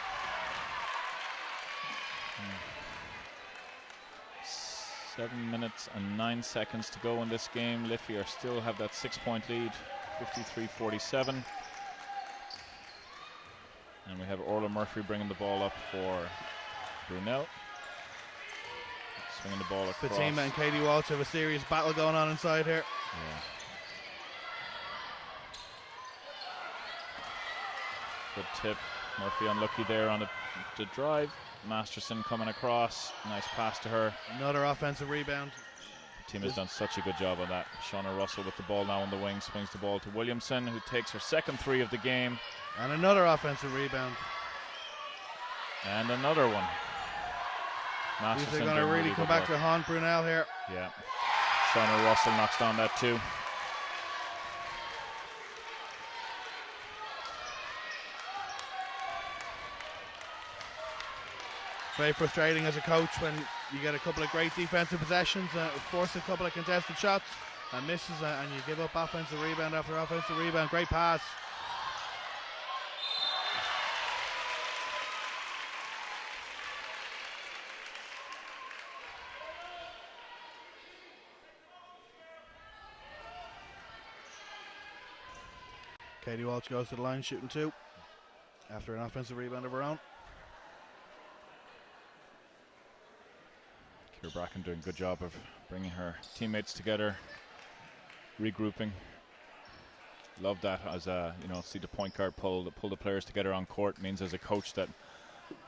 7 minutes and 9 seconds to go in this game. Liffey still have that 6-point lead, 53-47. And we have Orla Murphy bringing the ball up for Brunell. Swinging the ball across. Fatima and Katie Walsh have a serious battle going on inside here. Yeah. Good tip. Murphy unlucky there on the drive. Masterson coming across. Nice pass to her. Another offensive rebound. The team has done such a good job on that. Shauna Russell with the ball now on the wing. Swings the ball to Williamson, who takes her second 3 of the game. And another offensive rebound. And another one. They're going to really come back to haunt Brunell here. Yeah. Shauna Russell knocks down that 2. Very frustrating as a coach when you get a couple of great defensive possessions, force a couple of contested shots and misses, and you give up offensive rebound after offensive rebound. Great pass. Katie Walsh goes to the line shooting 2 after an offensive rebound of her own. Keira Bracken doing a good job of bringing her teammates together, regrouping. Love that as see the point guard pull the players together on court. Means as a coach that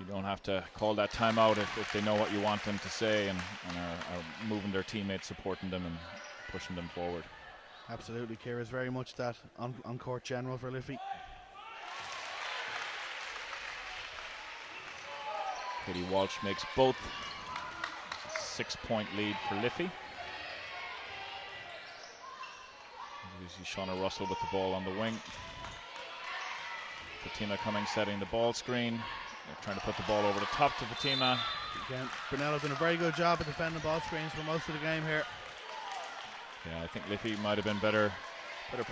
you don't have to call that timeout if they know what you want them to say and are moving their teammates, supporting them and pushing them forward. Absolutely, Keira is very much that on-court general for Liffey. Katie Walsh makes both. 6-point lead for Liffey. You see Shauna Russell with the ball on the wing. Fatima coming, setting the ball screen. They're trying to put the ball over the top to Fatima. Again, Brunell has done a very good job of defending ball screens for most of the game here. Yeah, I think Liffey might have been better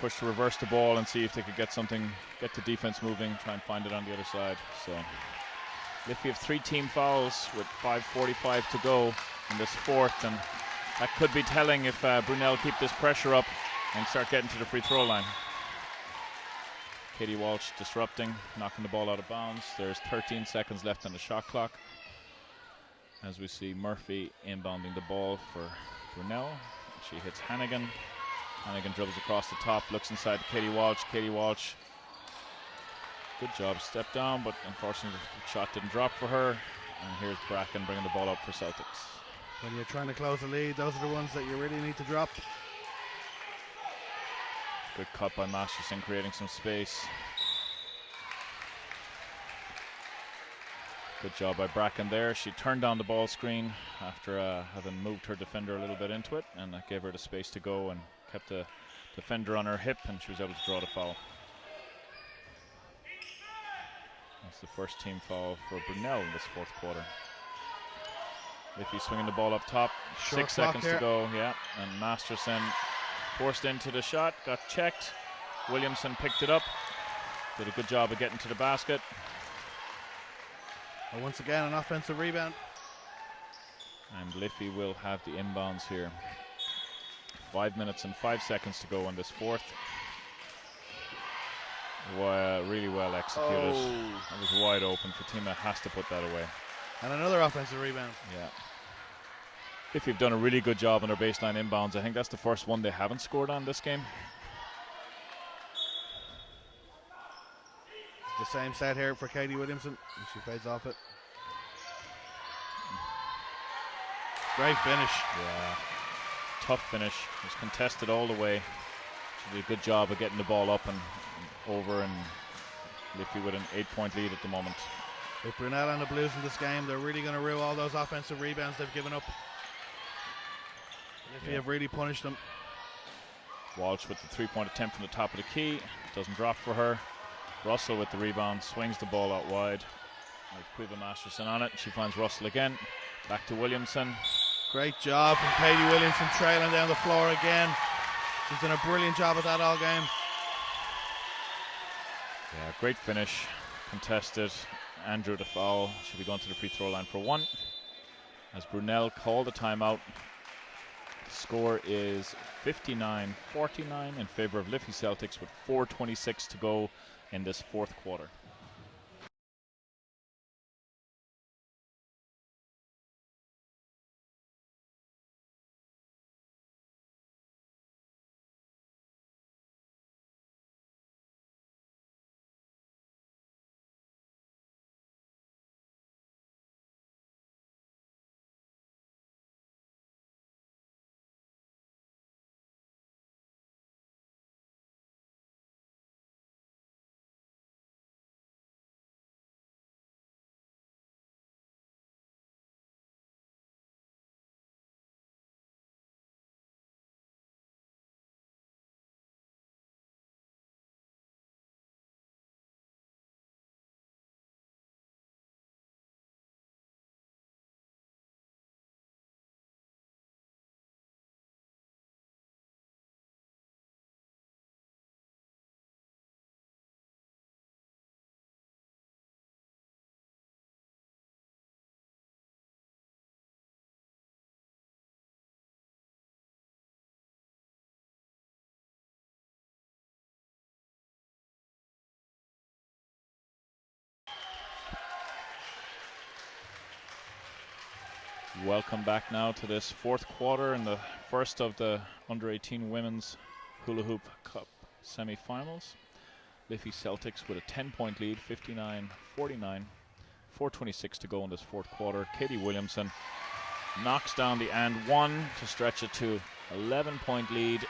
push to reverse the ball and see if they could get the defense moving, try and find it on the other side. So Liffey have 3 team fouls with 5:45 to go in this fourth, and that could be telling if Brunell keep this pressure up and start getting to the free throw line. Katie Walsh disrupting, knocking the ball out of bounds. There's 13 seconds left on the shot clock as we see Murphy inbounding the ball for Brunell. She hits Hannigan. Hannigan dribbles across the top, looks inside to Katie Walsh. Katie Walsh, good job, step down, but unfortunately the shot didn't drop for her. And here's Bracken bringing the ball up for Celtics. When you're trying to close the lead, those are the ones that you really need to drop. Good cut by Masterson, creating some space. Good job by Bracken there. She turned down the ball screen after having moved her defender a little bit into it, and that gave her the space to go and kept the defender on her hip, and she was able to draw the foul. That's the first team foul for Brunell in this fourth quarter. Liffey swinging the ball up top. Short 6 seconds here to go, yeah. And Masterson forced into the shot, got checked. Williamson picked it up, did a good job of getting to the basket. And once again, an offensive rebound. And Liffey will have the inbounds here. 5 minutes and 5 seconds to go in this fourth. Really well executed. It was wide open. Fatima has to put that away. And another offensive rebound. Yeah. Liffey have done a really good job on their baseline inbounds. I think that's the first one they haven't scored on this game. It's the same set here for Katie Williamson. And she fades off it. Great finish. Yeah. Tough finish. It was contested all the way. She did a good job of getting the ball up and over, and Liffey with an 8-point lead at the moment. With Brunell and the Blues in this game, they're really going to rue all those offensive rebounds they've given up. Liffey have really punished them. Walsh with the 3-point attempt from the top of the key. Doesn't drop for her. Russell with the rebound, swings the ball out wide. With Quiva Masterson on it. She finds Russell again. Back to Williamson. Great job from Katie Williamson, trailing down the floor again. She's done a brilliant job at that all game. Yeah, great finish. Contested. Andrew the foul. Should be going to the free throw line for one. As Brunell called the timeout. The score is 59-49 in favor of Liffey Celtics with 4:26 to go in this fourth quarter. Welcome back now to this fourth quarter and the first of the Under-18 Women's Hula Hoop Cup semi-finals. Liffey Celtics with a 10-point lead, 59-49. 4:26 to go in this fourth quarter. Katie Williamson knocks down the and one to stretch it to 11-point lead.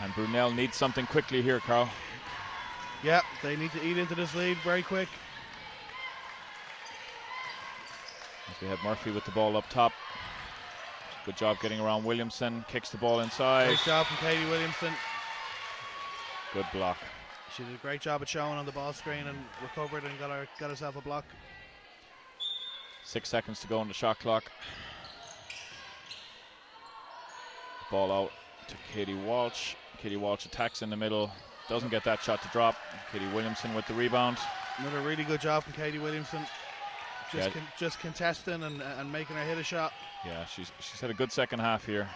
And Brunell needs something quickly here, Carl. Yeah, they need to eat into this lead very quick. As we have Murphy with the ball up top. Good job getting around Williamson. Kicks the ball inside. Great job from Katie Williamson. Good block. She did a great job at showing on the ball screen and recovered and got herself a block. 6 seconds to go on the shot clock. Ball out to Katie Walsh. Katie Walsh attacks in the middle. Doesn't get that shot to drop. Katie Williamson with the rebound. Another really good job from Katie Williamson. Just contesting and making her hit a shot. Yeah, she's had a good second half here.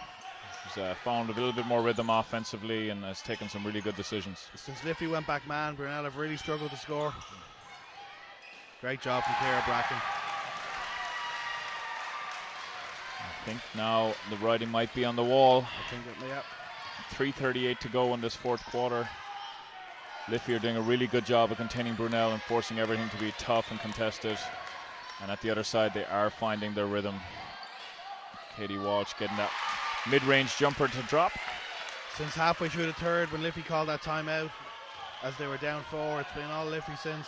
She's found a little bit more rhythm offensively and has taken some really good decisions. Since Liffey went back man, Brunell have really struggled to score. Great job from Ciara Bracken. think now the writing might be on the wall. I think it, yeah. 3:38 to go in this fourth quarter. Liffey are doing a really good job of containing Brunell and forcing everything to be tough and contested. And at the other side, they are finding their rhythm. Katie Walsh getting that mid-range jumper to drop. Since halfway through the third, when Liffey called that timeout, as they were down 4, it's been all Liffey since.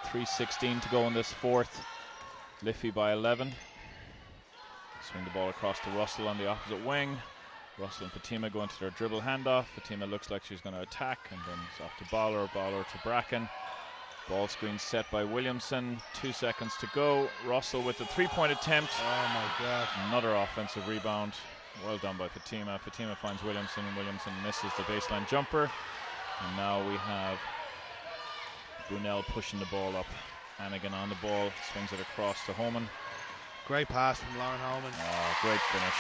3:16 to go in this fourth. Liffey by 11. Swing the ball across to Russell on the opposite wing. Russell and Fatima go into their dribble handoff. Fatima looks like she's going to attack, and then it's off to Baller to Bracken. Ball screen set by Williamson. 2 seconds to go. Russell with the 3-point attempt. Oh my God. Another offensive rebound. Well done by Fatima. Fatima finds Williamson, and Williamson misses the baseline jumper. And now we have Brunell pushing the ball up. Hannigan on the ball, swings it across to Homan. Great pass from Lauren Holman. Oh, great finish.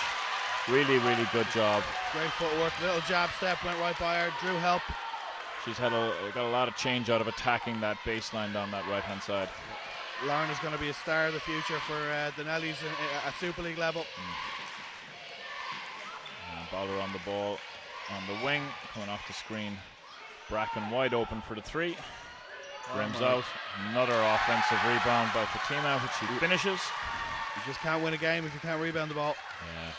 Really, really good job. Great footwork. Little jab step went right by her. Drew help. She's got a lot of change out of attacking that baseline down that right hand side. Lauren is going to be a star of the future for the Nellies at Super League level. And Baller on the ball on the wing, coming off the screen. Bracken wide open for the 3. Rims out. Another offensive rebound by Fatima, which she finishes. You just can't win a game if you can't rebound the ball. Yeah.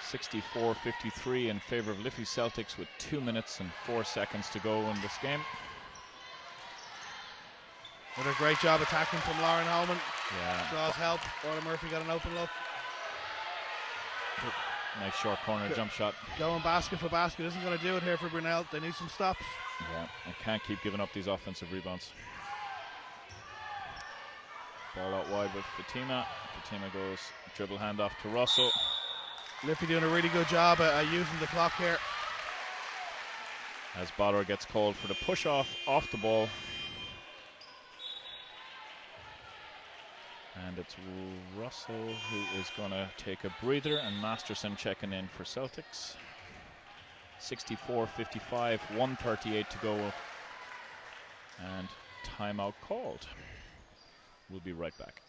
64-53 in favor of Liffey Celtics with 2 minutes and 4 seconds to go in this game. Another great job attacking from Lauren Holman. Yeah. Draws help. Orla Murphy got an open look. Nice short corner jump shot. Going basket for basket isn't going to do it here for Brunell. They need some stops. Yeah, I can't keep giving up these offensive rebounds. Ball out wide with Fatima. Fatima goes dribble handoff to Russell. Liffey doing a really good job at using the clock here. As Baller gets called for the push off the ball. And it's Russell who is going to take a breather, and Masterson checking in for Celtics. 64-55, 1:38 to go, and timeout called. We'll be right back.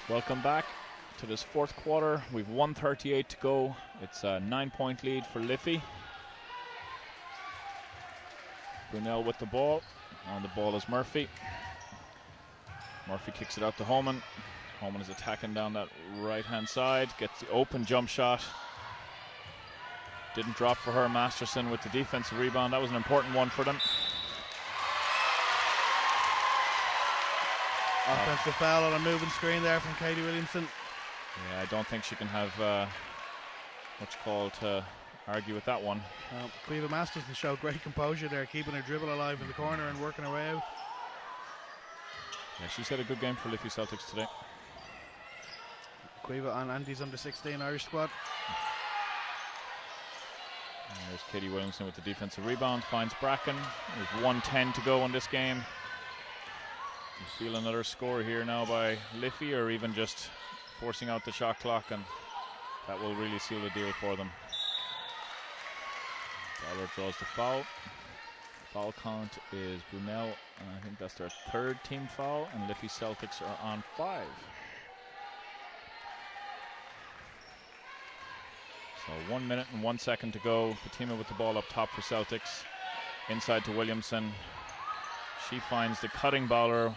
Welcome back to this fourth quarter. We've 1:38 to go. It's a 9-point lead for Liffey. Brunell with the ball. On the ball is Murphy. Murphy kicks it out to Homan. Homan is attacking down that right-hand side. Gets the open jump shot. Didn't drop for her. Masterson with the defensive rebound. That was an important one for them. Offensive foul on a moving screen there from Katie Williamson. Yeah, I don't think she can have much call to argue with that one. Quiva Masterson showed great composure there, keeping her dribble alive in the corner and working her way out. Yeah, she's had a good game for Liffey Celtics today. Quiva on Andy's under-16 Irish squad. And there's Katie Williamson with the defensive rebound, finds Bracken. There's 1:10 to go in this game. You feel another score here now by Liffey, or even just forcing out the shot clock, and that will really seal the deal for them. Baller draws the foul. Foul count is Brunell, and I think that's their 3rd team foul, and Liffey Celtics are on 5. So 1 minute and 1 second to go. Fatima with the ball up top for Celtics. Inside to Williamson. She finds the cutting bowler.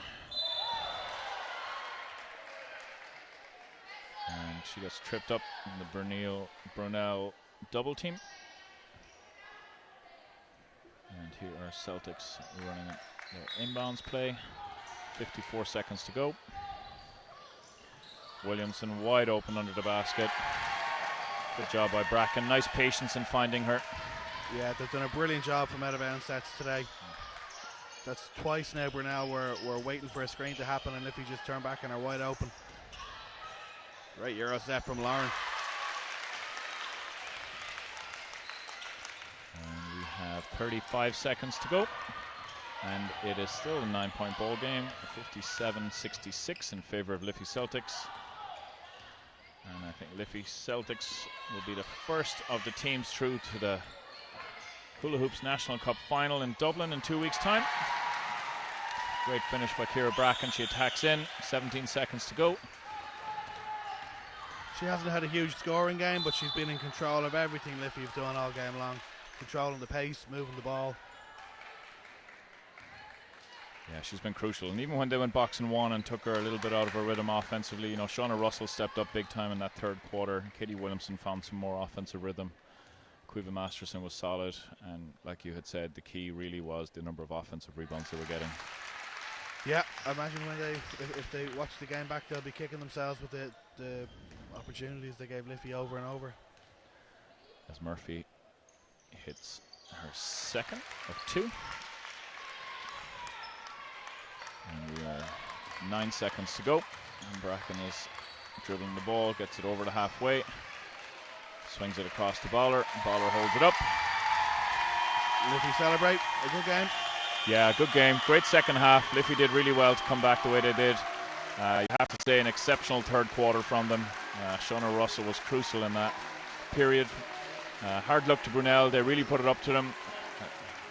And she gets tripped up in the Brunell double team. And here are Celtics running their inbounds play. 54 seconds to go. Williamson wide open under the basket. Good job by Bracken. Nice patience in finding her. Yeah, they've done a brilliant job from out of bounds sets today. That's twice now Brunell we're waiting for a screen to happen, and Liffey just turned back and are wide open. Great Euro step from Lauren. And we have 35 seconds to go. And it is still a 9-point ball game. 57-66 in favor of Liffey Celtics. And I think Liffey Celtics will be the first of the teams through to the Hula Hoops National Cup final in Dublin in 2 weeks' time. Great finish by Ciara Bracken. She attacks in. 17 seconds to go. She hasn't had a huge scoring game, but she's been in control of everything Liffey have done all game long. Controlling the pace, moving the ball. Yeah, she's been crucial. And even when they went boxing one and took her a little bit out of her rhythm offensively, you know, Shauna Russell stepped up big time in that third quarter. Katie Williamson found some more offensive rhythm. Quiva Masterson was solid. And like you had said, the key really was the number of offensive rebounds they were getting. Yeah, I imagine when if they watch the game back, they'll be kicking themselves with the opportunities they gave Liffey over and over. As Murphy hits her second of two. And we are 9 seconds to go. And Bracken is dribbling the ball, gets it over to halfway. Swings it across the bowler. Bowler holds it up. Liffey celebrate. A good game. Yeah, good game. Great second half. Liffey did really well to come back the way they did. You have to say an exceptional third quarter from them. Shauna Russell was crucial in that period. Hard luck to Brunell. They really put it up to them.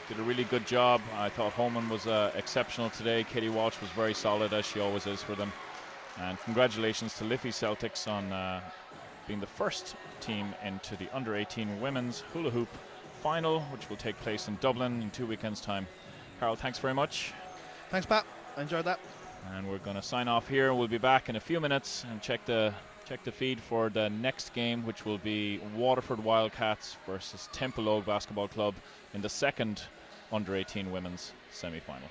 Did a really good job. I thought Holman was exceptional today. Katie Walsh was very solid, as she always is for them. And congratulations to Liffey Celtics on being the first team into the under-18 women's hula hoop final, which will take place in Dublin in 2 weekends' time. Carol, thanks very much. Thanks, Pat. I enjoyed that. And we're going to sign off here. We'll be back in a few minutes and check the feed for the next game, which will be Waterford Wildcats versus Temple Oak Basketball Club in the second under-18 women's semi-final.